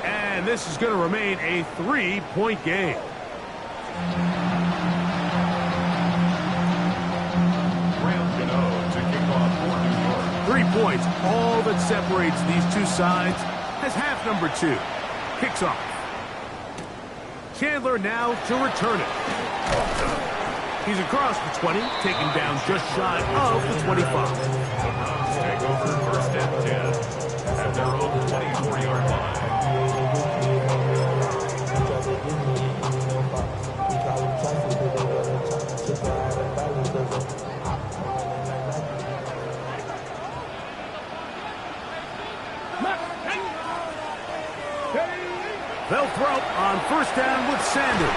And this is going to remain a 3-point game. To kick off for New York. 3 points, all that separates these two sides. As half number 2 kicks off. Chandler now to return it. He's across the 20, taken down just shy of the 25. The Browns take over 1st and 10 at their own 24-yard line. They'll throw on 1st down with Sanders.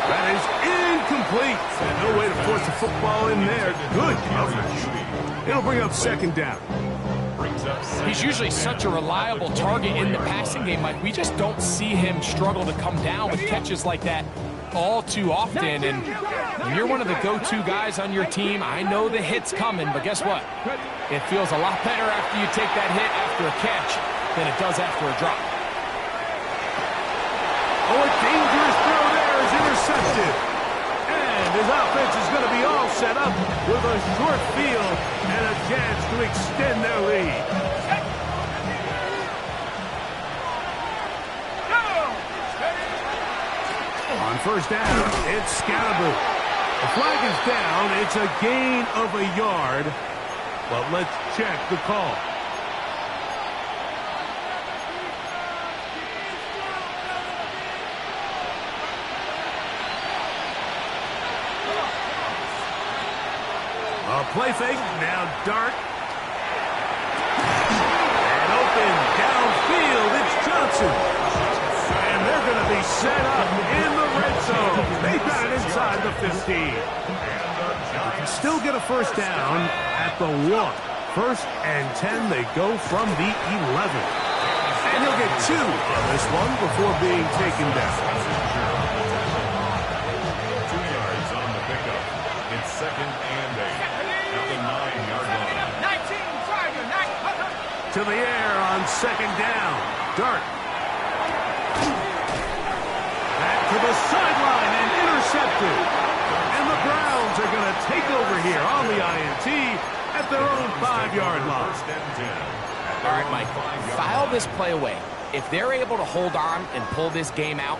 That is incomplete. And no way to force the football in there. Good coverage. It'll bring up 2nd down. He's usually such a reliable target in the passing game, Mike. We just don't see him struggle to come down with catches like that all too often. And when you're one of the go-to guys on your team, I know the hit's coming, but guess what? It feels a lot better after you take that hit after a catch than it does after a drop. Oh, a dangerous throw there is intercepted. And his offense is going to be all set up with a short field and a chance to extend their lead. On 1st down, it's Scalaboo. The flag is down. It's a gain of a yard. But let's check the call. A play fake, now Dart. And open downfield, it's Johnson. And they're going to be set up in the red zone. They got it inside the 15. They can still get a 1st down at the 1. 1st and 10, they go from the 11. And he'll get 2 on this one before being taken down. 2 yards on the pickup. It's 2nd and 8. At the 9-yard line. To the air on 2nd down. Dart. Back to the sideline and intercepted. And the Browns are going to take over here on the INT at their own 5-yard line. 1st and 10. All right, Mike, file this play away. If they're able to hold on and pull this game out,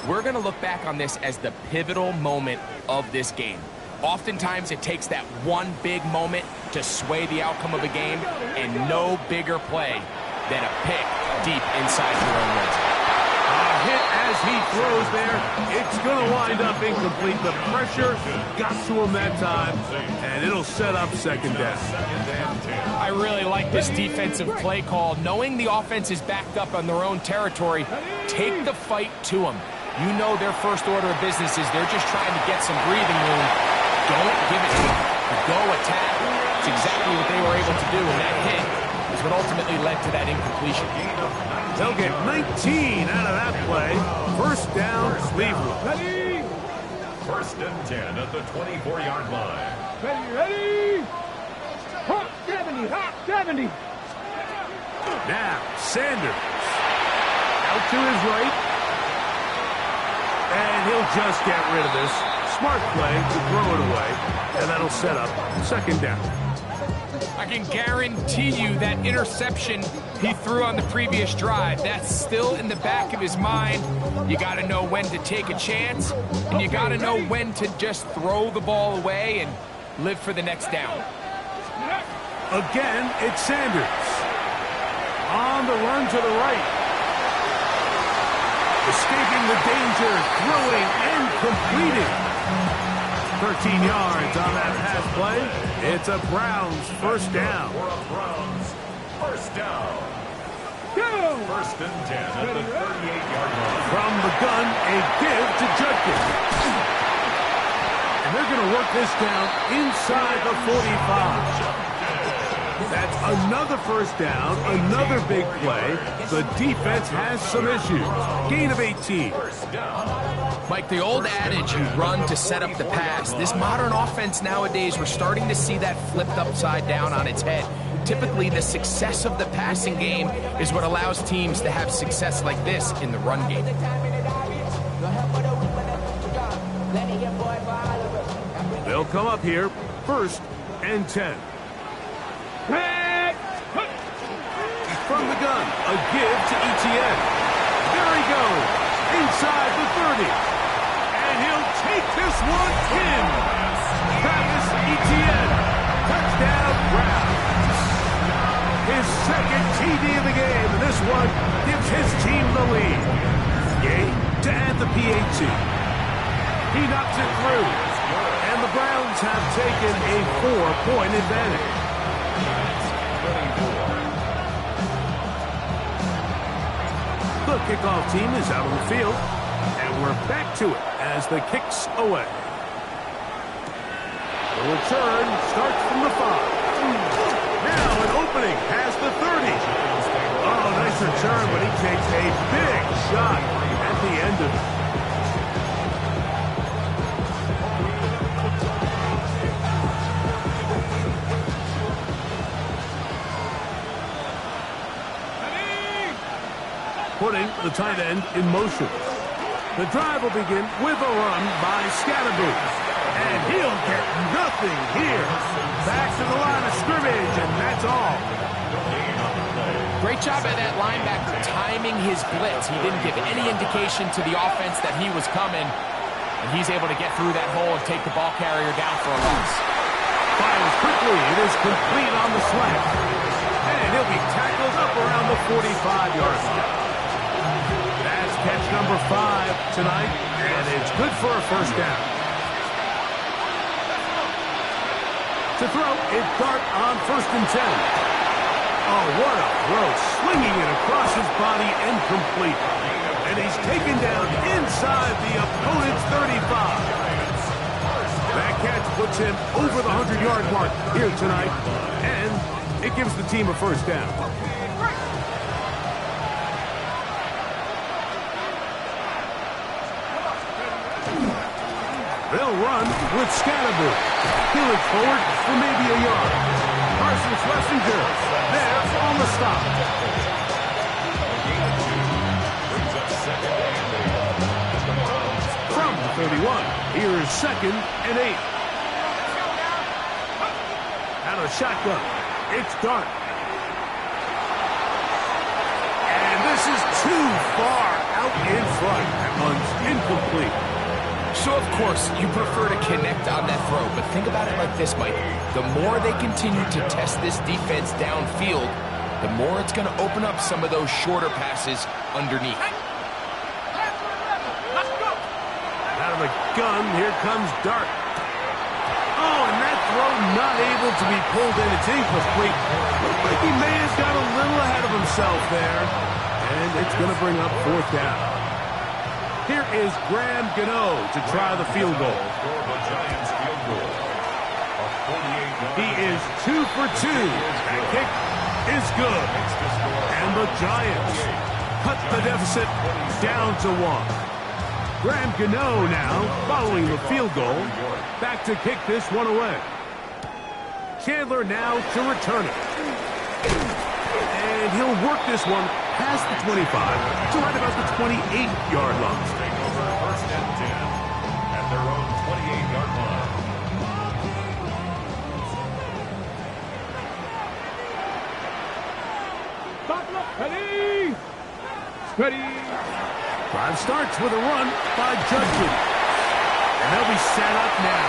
we're going to look back on this as the pivotal moment of this game. Oftentimes, it takes that one big moment to sway the outcome of a game, and no bigger play than a pick deep inside your own red zone. A hit as he throws throws there. It's going to wind up incomplete. The pressure got to him that time, and it'll set up second down. I really like this defensive play call. Knowing the offense is backed up on their own territory, take the fight to them. You know their first order of business is they're just trying to get some breathing room. Don't give it to them. Go attack. It's exactly what they were able to do, and that hit is what ultimately led to that incompletion. They'll get 19 out of that play. First down, Cleveland. Ready? First and 10 at the 24-yard line. Ready? Hot 70, hot 70. Now, Sanders. Out to his right. And he'll just get rid of this. Smart play to throw it away. And that'll set up second down. I can guarantee you that interception he threw on the previous drive, that's still in the back of his mind. You got to know when to take a chance, and you got to know when to just throw the ball away and live for the next down. Again, it's Sanders. On the run to the right. Escaping the danger, throwing and completing. 13 yards on that pass play. It's a Browns first down. Browns first down. Go! First and 10 at the 38-yard line. From the gun, a give to Judkins. And they're going to work this down inside the 45. That's another first down, another big play. The defense has some issues. Gain of 18. Like the old adage, you run to set up the pass. This modern offense nowadays, we're starting to see that flipped upside down on its head. Typically, the success of the passing game is what allows teams to have success like this in the run game. They'll come up here, first and 10. From the gun, a give to Etienne. There he goes, inside the 30. And he'll take this one in. Travis Etienne, touchdown Browns. His second TD of the game, and this one gives his team the lead. Gay to add the PAT. He knocks it through, and the Browns have taken a 4-point advantage. The kickoff team is out on the field, and we're back to it as the kick's away. The return starts from the 5. Now an opening past the 30. Oh, nice return, but he takes a big shot at the end of it. Putting the tight end in motion. The drive will begin with a run by Scatterboot. And he'll get nothing here. Back to the line of scrimmage, and that's all. Great job by that linebacker timing his blitz. He didn't give any indication to the offense that he was coming. And he's able to get through that hole and take the ball carrier down for a loss. Fires quickly. It is complete on the slant. And he'll be tackled up around the 45-yard line. That's catch number 5 tonight, and it's good for a first down. To throw, it's Dart on first and 10. Oh, what a throw. Swinging it across his body and complete. And he's taken down inside the opponent's 35. That catch puts him over the 100-yard mark here tonight, and it gives the team a first down. They'll run with Scatterboot. He'll look forward for maybe a yard. Carson Schlesinger there on the stop. From the 31, here is second and 8. Out of shotgun, it's Dart. And this is too far out in front. That one's incomplete. So, of course, you prefer to connect on that throw, but think about it like this, Mike. The more they continue to test this defense downfield, the more it's going to open up some of those shorter passes underneath. of a gun, here comes Dart. Oh, and that throw not able to be pulled in. It's incomplete. Looks like he may have got a little ahead of himself there. And it's going to bring up 4th down. Here is Graham Gano to try the field goal. He is 2 for 2. That kick is good. And the Giants cut the deficit down to 1. Graham Gano now, following the field goal, back to kick this one away. Chandler now to return it. And he'll work this one past the 25 to right about the 28-yard line. Take over 1st and 10 at their own 28-yard line. Ready! Ready! Drive starts with a run by Judkins. And they'll be set up now.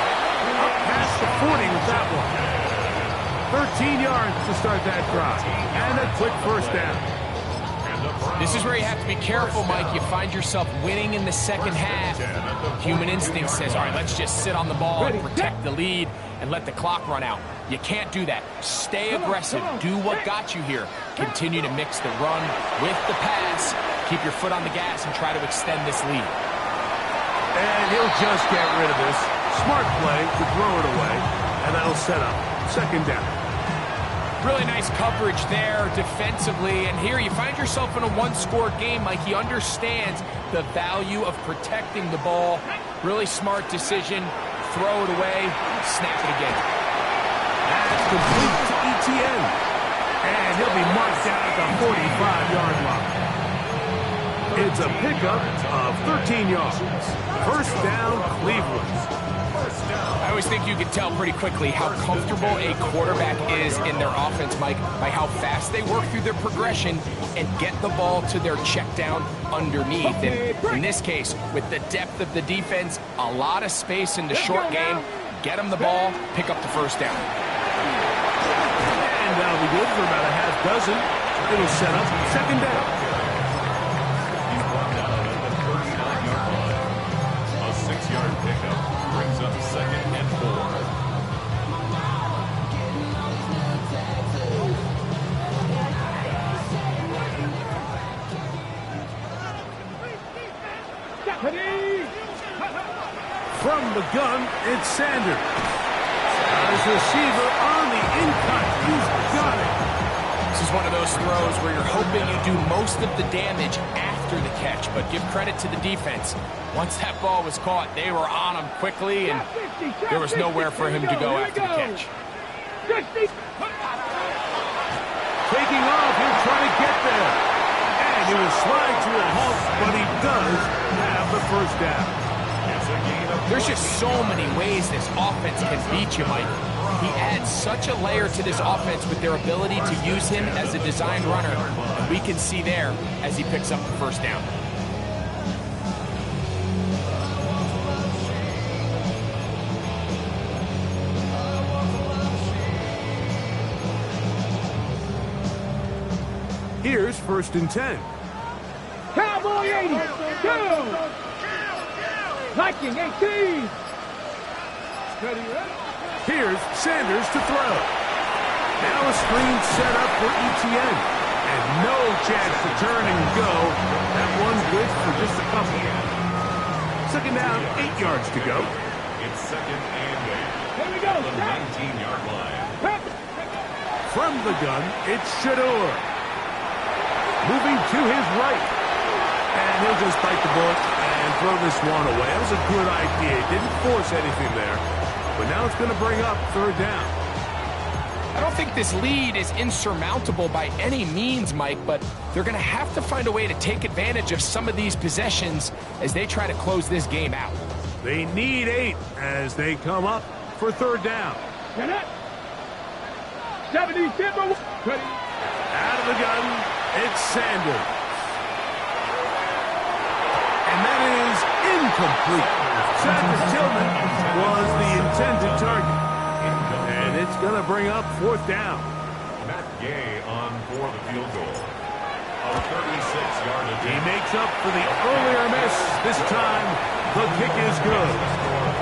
Up past the 40 with that one. 13 yards to start that drive. And a quick 1st down. This is where you have to be careful, Mike. You find yourself winning in the second half. Human instinct says, all right, let's just sit on the ball and protect the lead and let the clock run out. You can't do that. Stay aggressive. Do what got you here. Continue to mix the run with the pass. Keep your foot on the gas and try to extend this lead. And he'll just get rid of this. Smart play to throw it away. And that'll set up 2nd down. Really nice coverage there defensively. And here you find yourself in a one-score game. Like, he understands the value of protecting the ball. Really smart decision. Throw it away. Snap it again. That's complete to Etienne. And he'll be marked down at the 45-yard line. It's a pickup of 13 yards. 1st down, Cleveland. I always think you can tell pretty quickly how comfortable a quarterback is in their offense, Mike, by how fast they work through their progression and get the ball to their check down underneath. And in this case, with the depth of the defense, a lot of space in the short game, get them the ball, pick up the 1st down. And that'll be good for about a half dozen. It'll set up 2nd down. He's brought down at the 39-yard line. A 6-yard pickup brings up 2nd and 4. From the gun, it's Sanders. His receiver on the in-cut. He's got it. This is one of those throws where you're hoping you do most of the damage after the catch, but give credit to the defense. Once that ball was caught, they were on him quickly, and there was nowhere for him to go after the catch. Taking off, he'll try to get there. And he will slide to a halt, but he does have the 1st down. There's just so many ways this offense can beat you, Mike. He adds such a layer to this offense with their ability to use him as a designed runner. And we can see there as he picks up the 1st down. Here's 1st and 10. Cowboy 80. Go. Viking 18. Here's Sanders to throw. Now a screen set up for Etienne. And no chance to turn and go. That one's good for just a couple. 2nd down, 8 yards to go. It's 2nd and 8. Here we go. The 19-yard line. From the gun, it's Shador. Moving to his right. And he'll just bite the bullet and throw this one away. That was a good idea. He didn't force anything there. But now it's going to bring up 3rd down. I don't think this lead is insurmountable by any means, Mike, but they're going to have to find a way to take advantage of some of these possessions as they try to close this game out. They need 8 as they come up for 3rd down. 70 Timber. Ready. Out of the gun, it's Sanders. And that is incomplete. Travis Tillman was the intended target. And it's going to bring up 4th down. Matt Gay on for the field goal. A 36-yard attempt. He makes up for the earlier miss. This time, The kick is good.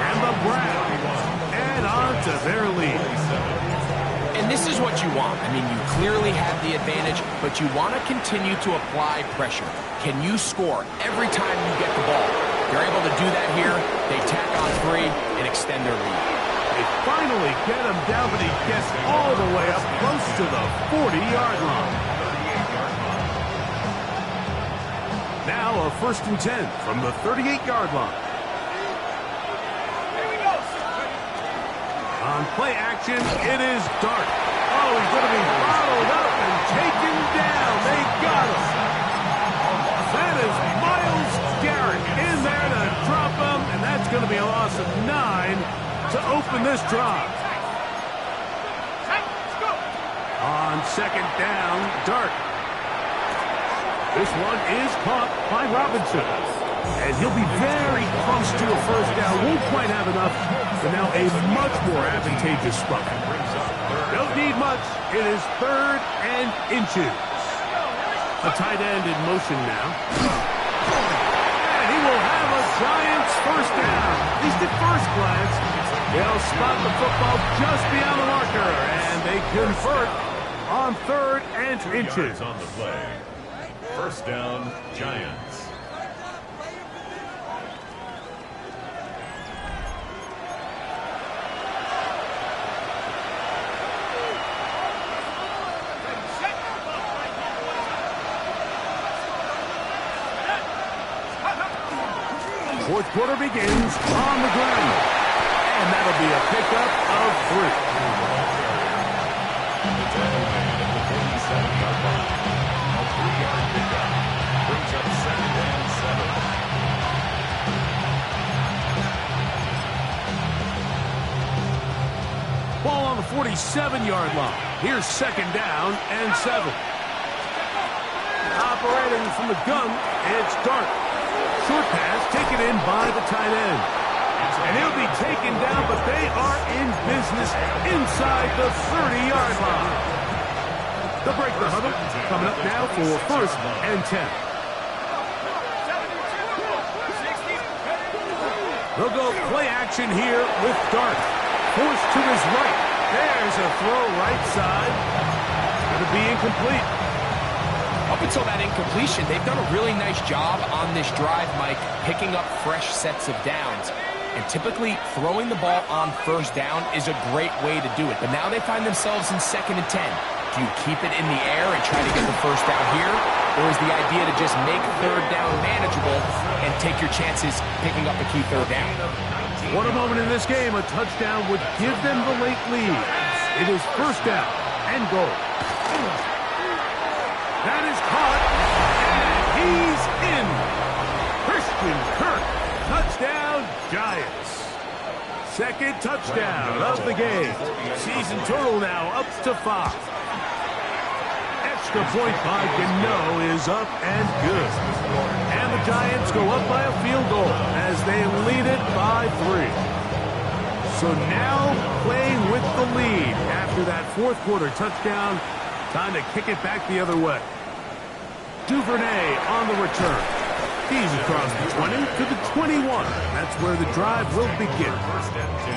And the Browns add on to their lead. And this is what you want. I mean, you clearly have the advantage, but you want to continue to apply pressure. Can you score every time you get the ball? They're able to do that here. They tack on 3 and extend their lead. They finally get him down, but he gets all the way up close to the 40-yard line. Now a 1st and 10 from the 38-yard line. On play action, it is Dart. Oh, he's going to be followed up and taken down. They got him. That is Myles Garrett in there to drop him, and that's going to be a loss of 9 to open this drive. On 2nd down, Dart. This one is caught by Robinson. And he'll be very close to a 1st down. Won't quite have enough, but now a much more advantageous spot. Don't need much. It is 3rd and inches. A tight end in motion now. And he will have a Giants 1st down. At least at first glance. They'll spot the football just beyond the marker, and they convert on 3rd and inches. On the play. 1st down, Giants. Fourth quarter begins on the ground. And that'll be a pickup of 3. The tackle made at the 47-yard line. A 3-yard pickup. Brings up 2nd and 7. Ball on the 47-yard line. Here's 2nd down and 7. Operating from the gun, it's Dart. Short pass taken in by the tight end. And he'll be taken down, but they are in business inside the 30-yard line. They'll break the huddle. Coming up now for 1st and 10. They'll go play action here with Dart. Forced to his right. There's a throw right side. Going to be incomplete. Up until that incompletion, they've done a really nice job on this drive, Mike, picking up fresh sets of downs. And typically, throwing the ball on 1st down is a great way to do it. But now they find themselves in 2nd and 10. Do you keep it in the air and try to get the 1st down here? Or is the idea to just make 3rd down manageable and take your chances picking up a key 3rd down? What a moment in this game. A touchdown would give them the late lead. It is 1st down and goal. That is caught, and he's in. Christian Kirk, touchdown, Giants. 2nd touchdown of the game. Season total now up to 5. Extra point by Gano is up and good. And the Giants go up by a field goal as they lead it by 3. So now playing with the lead after that 4th quarter touchdown. Time to kick it back the other way. Duvernay on the return. He's across the 20 to the 21. That's where the drive will begin. 1st and 10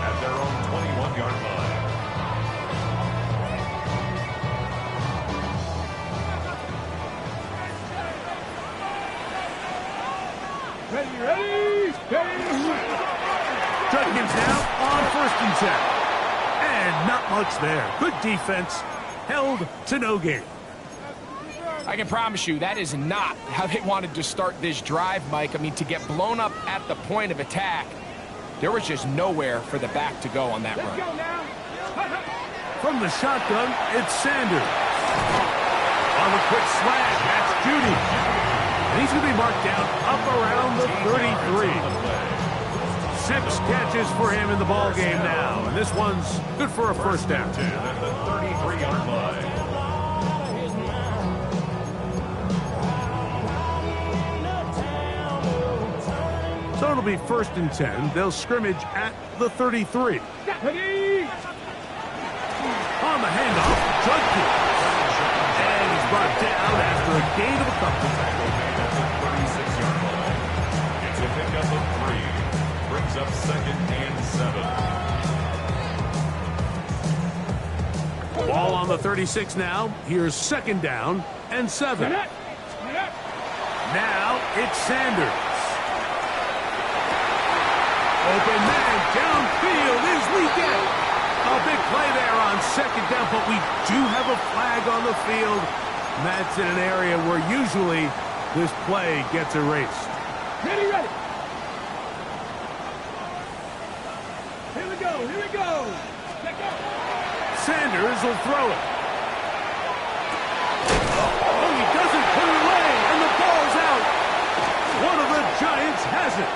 at their own 21-yard line. Ready, steady. Judkins now on 1st and 10. And not much there. Good defense. Held to no gain. I can promise you that is not how they wanted to start this drive, Mike. I mean, to get blown up at the point of attack, there was just nowhere for the back to go on that run. From the shotgun, it's Sanders. On the quick slant, that's Judy. And he's going to be marked down up around the 33. 6 catches for him in the ball game now. And this one's good for a 1st down. At the 33-yard line. So it'll be 1st and 10. They'll scrimmage at the 33. Ready. On the handoff, Judkins. And he's brought down after a gain of a couple. Tackle made at the 36-yard line. It's a pickup 36 now. Here's second down and 7. Now it's Sanders. Open man downfield is Weekend. A big play there on second down, but we do have a flag on the field. And that's in an area where usually this play gets erased. ready. Here we go. Let go. Sanders will throw it. Oh, he doesn't put it away, and the ball's out. One of the Giants has it.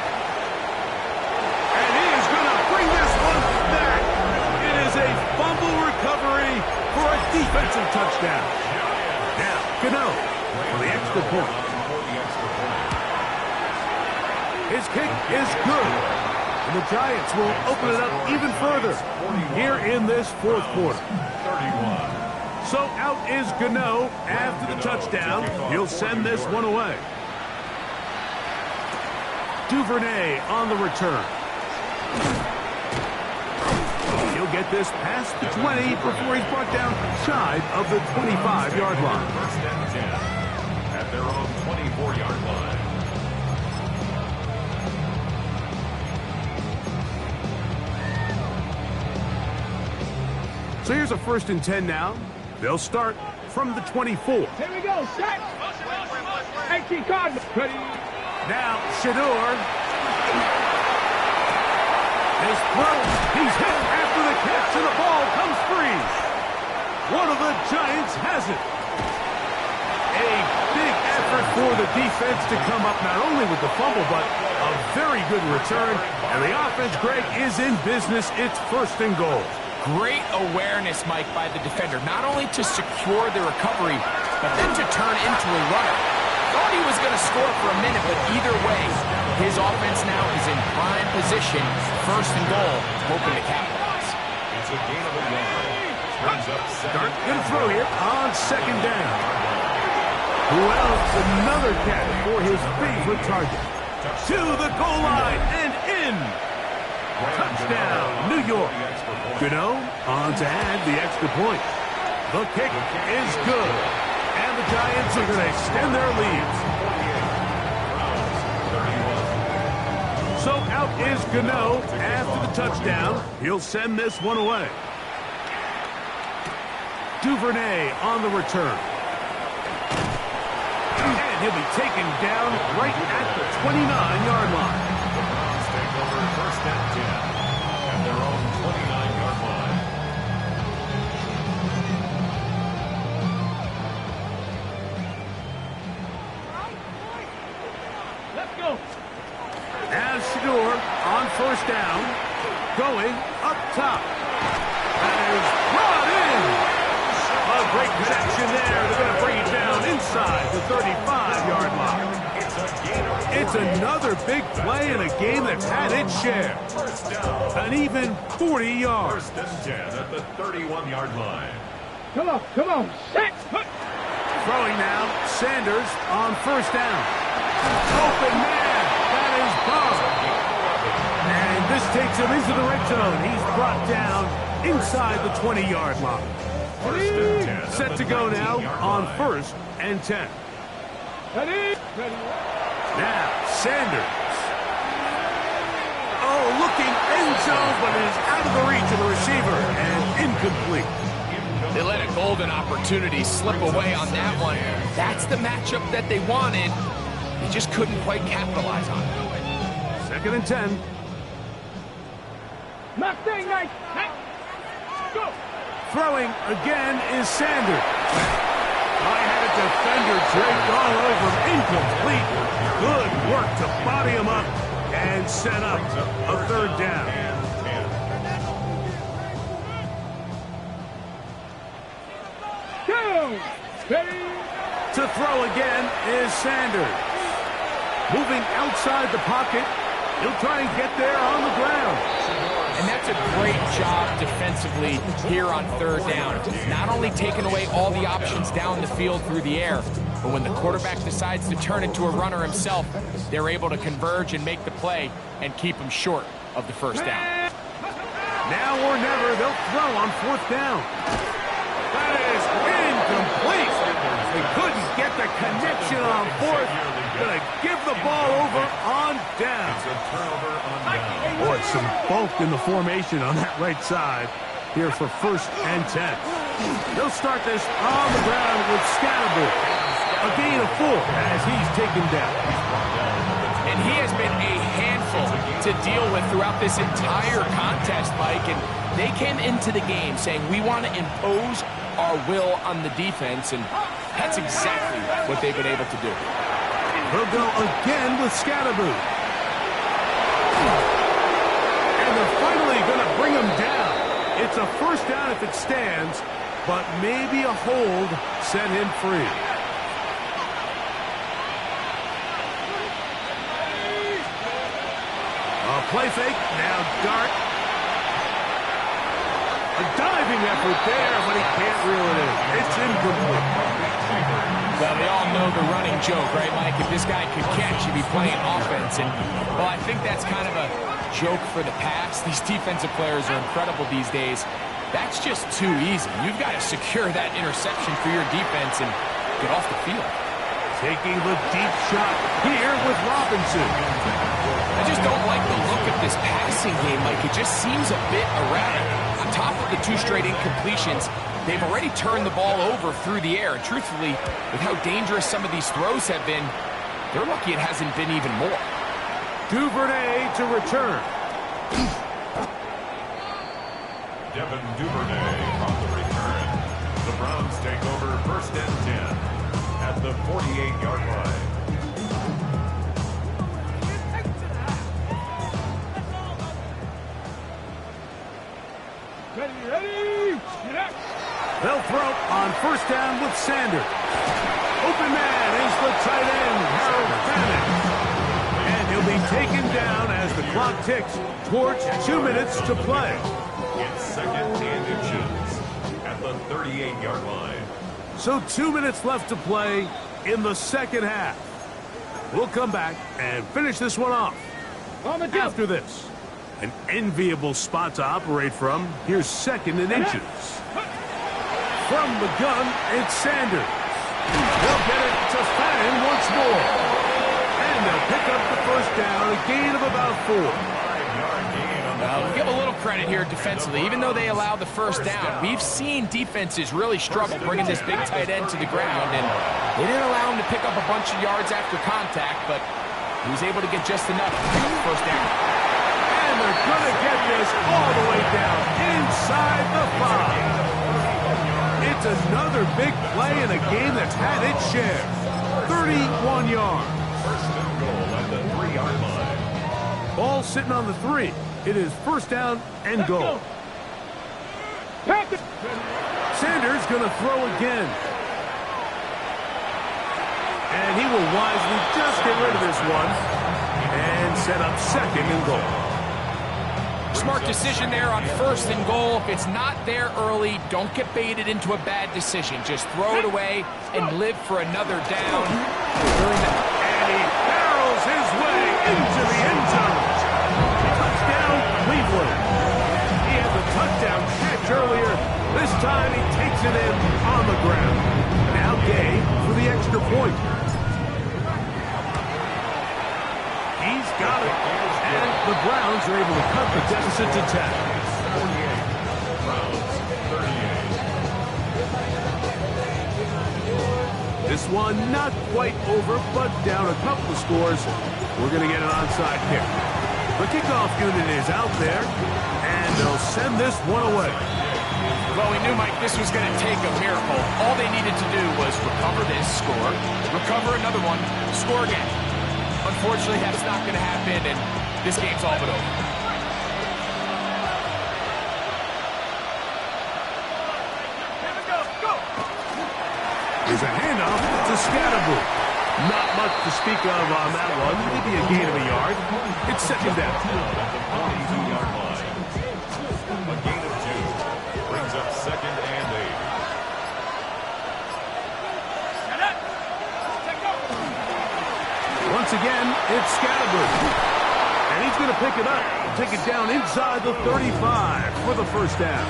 And he is going to bring this one back. It is a fumble recovery for a defensive touchdown. Now, Gano for the extra point. His kick is good. And the Giants will open it up even further here in this fourth quarter. 31. So out is Gano after the touchdown. He'll send this one away. Duvernay on the return. He'll get this past the 20 before he's brought down shy of the 25-yard line. First and 10 at their own 24-yard line. So here's a 1st and 10 now. They'll start from the 24. Here we go. Set. 18 Cardinals. Ready. Now, Shador. His throw. He's hit after the catch, and the ball comes free. One of the Giants has it. A big effort for the defense to come up not only with the fumble, but a very good return. And the offense, Greg, is in business. It's 1st and goal. Great awareness, Mike, by the defender. Not only to secure the recovery, but then to turn into a runner. Thought he was going to score for a minute, but either way, his offense now is in prime position. 1st and goal, hoping to capitalize. It's a gain of a yard. Brings up Start going to throw here on 2nd down. Who else? Another catch for his favorite target. To the goal line and in. Touchdown, New York. Gano on to add the extra point. The kick is good. And the Giants are going to extend their leads. So out is Gano after the touchdown. He'll send this one away. Duvernay on the return. And he'll be taken down right at the 29-yard line. Take over 1st and 10 at their own 29-yard line. Let's go. As Shador on 1st down, going up top. That is brought in. A great connection there. They're going to bring it down inside the 35-yard line. It's another big play in a game that's had its share. First down. An even 40 yards. 1st and 10 at the 31-yard line. Come on. Set. Throwing now, Sanders on 1st down. Open man. That is Bob. And this takes him into the red zone. He's brought down inside the 20-yard line. 1st and 10 at Set the to go now 19-yard on line. 1st and 10. Ready. Now, Sanders. Oh, looking end zone, but it is out of the reach of the receiver and incomplete. They let a golden opportunity slip away on that one. That's the matchup that they wanted. They just couldn't quite capitalize on it. 2nd and 10. Mustang night. Go. Throwing again is Sanders. I had a defender draped all over him. Incomplete. Good work to body him up and set up a 3rd down. Go. Ready. To throw again is Sanders. Moving outside the pocket. He'll try and get there on the ground. And that's a great job defensively here on 3rd down. Not only taking away all the options down the field through the air, but when the quarterback decides to turn into a runner himself, they're able to converge and make the play and keep him short of the 1st down. Now or never, they'll throw on 4th down. That is get the connection on fourth. Gonna give the ball over on down. It's a turnover on down. Boy, some bulk in the formation on that right side here for 1st and 10. They'll start this on the ground with Scatterbury. A gain of 4 as he's taken down. And he has been a handful to deal with throughout this entire contest, Mike. And they came into the game saying, we want to impose our will on the defense. And that's exactly what they've been able to do. He'll go again with Scatterbury. And they're finally going to bring him down. It's a 1st down if it stands, but maybe a hold set him free. A play fake, now Dart. A diving effort there, but he can't reel it in. It's incomplete. Well, they all know the running joke, right, Mike? If this guy could catch, he'd be playing offense. And, well, I think that's kind of a joke for the past. These defensive players are incredible these days. That's just too easy. You've got to secure that interception for your defense and get off the field. Taking the deep shot here with Robinson. I just don't like the look of this passing game, Mike. It just seems a bit erratic. On top of the 2 straight incompletions, they've already turned the ball over through the air. And truthfully, with how dangerous some of these throws have been, they're lucky it hasn't been even more. Duvernay to return. Devin Duvernay on the return. The Browns take over 1st and 10 at the 48-yard line. Ready? They'll throw on 1st down with Sanders. Open man is the tight end, Harold Fanning. And he'll be taken down as the clock ticks towards 2 minutes to play. It's 2nd and inches at the 38-yard line. So 2 minutes left to play in the 2nd half. We'll come back and finish this one off after this. An enviable spot to operate from. Here's 2nd and inches. From the gun, it's Sanders. They'll get it to Fanning once more. And they'll pick up the 1st down, a gain of about 4. 5-yard gain on the We'll give a little credit here defensively. Even though they allowed the 1st down, we've seen defenses really struggle bringing this big tight end to the ground. And they didn't allow him to pick up a bunch of yards after contact, but he was able to get just enough to pick up the 1st down. And they're going to get this all the way down inside the 5. It's another big play in a game that's had its share. 31 yards. 1st and goal at the 3-yard line. Ball sitting on the 3. It is 1st down and goal. Sanders going to throw again. And he will wisely just get rid of this one and set up 2nd and goal. Smart decision there on 1st and goal. If it's not there early, don't get baited into a bad decision. Just throw it away and live for another down. And he barrels his way into the end zone. Touchdown, Cleveland. He had the touchdown catch earlier. This time he takes it in on the ground. Now Gay for the extra point. He's got it. And the Browns are able to cut the deficit to 10. 48. Browns 38. This one not quite over, but down a couple of scores. We're going to get an onside kick. The kickoff unit is out there, and they'll send this one away. Well, we knew, Mike, this was going to take a miracle. All they needed to do was recover this, score, recover another one, score again. Unfortunately, that's not going to happen, and this game's all but over. There's a handoff to Scatterbury. Not much to speak of on that one. Maybe a gain of a yard. It's 2nd down. At the 42-yard line. A gain of 2 brings up 2nd and 8. Once again, it's Scatterbury. And he's going to pick it up. Take it down inside the 35 for the 1st down.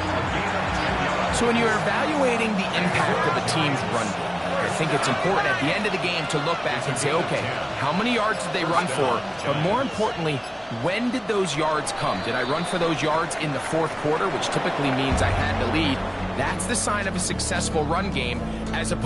So when you're evaluating the impact of a team's run game, think it's important at the end of the game to look back and say, okay, how many yards did they run for? But more importantly, when did those yards come? Did I run for those yards in the fourth quarter, which typically means I had the lead? That's the sign of a successful run game as opposed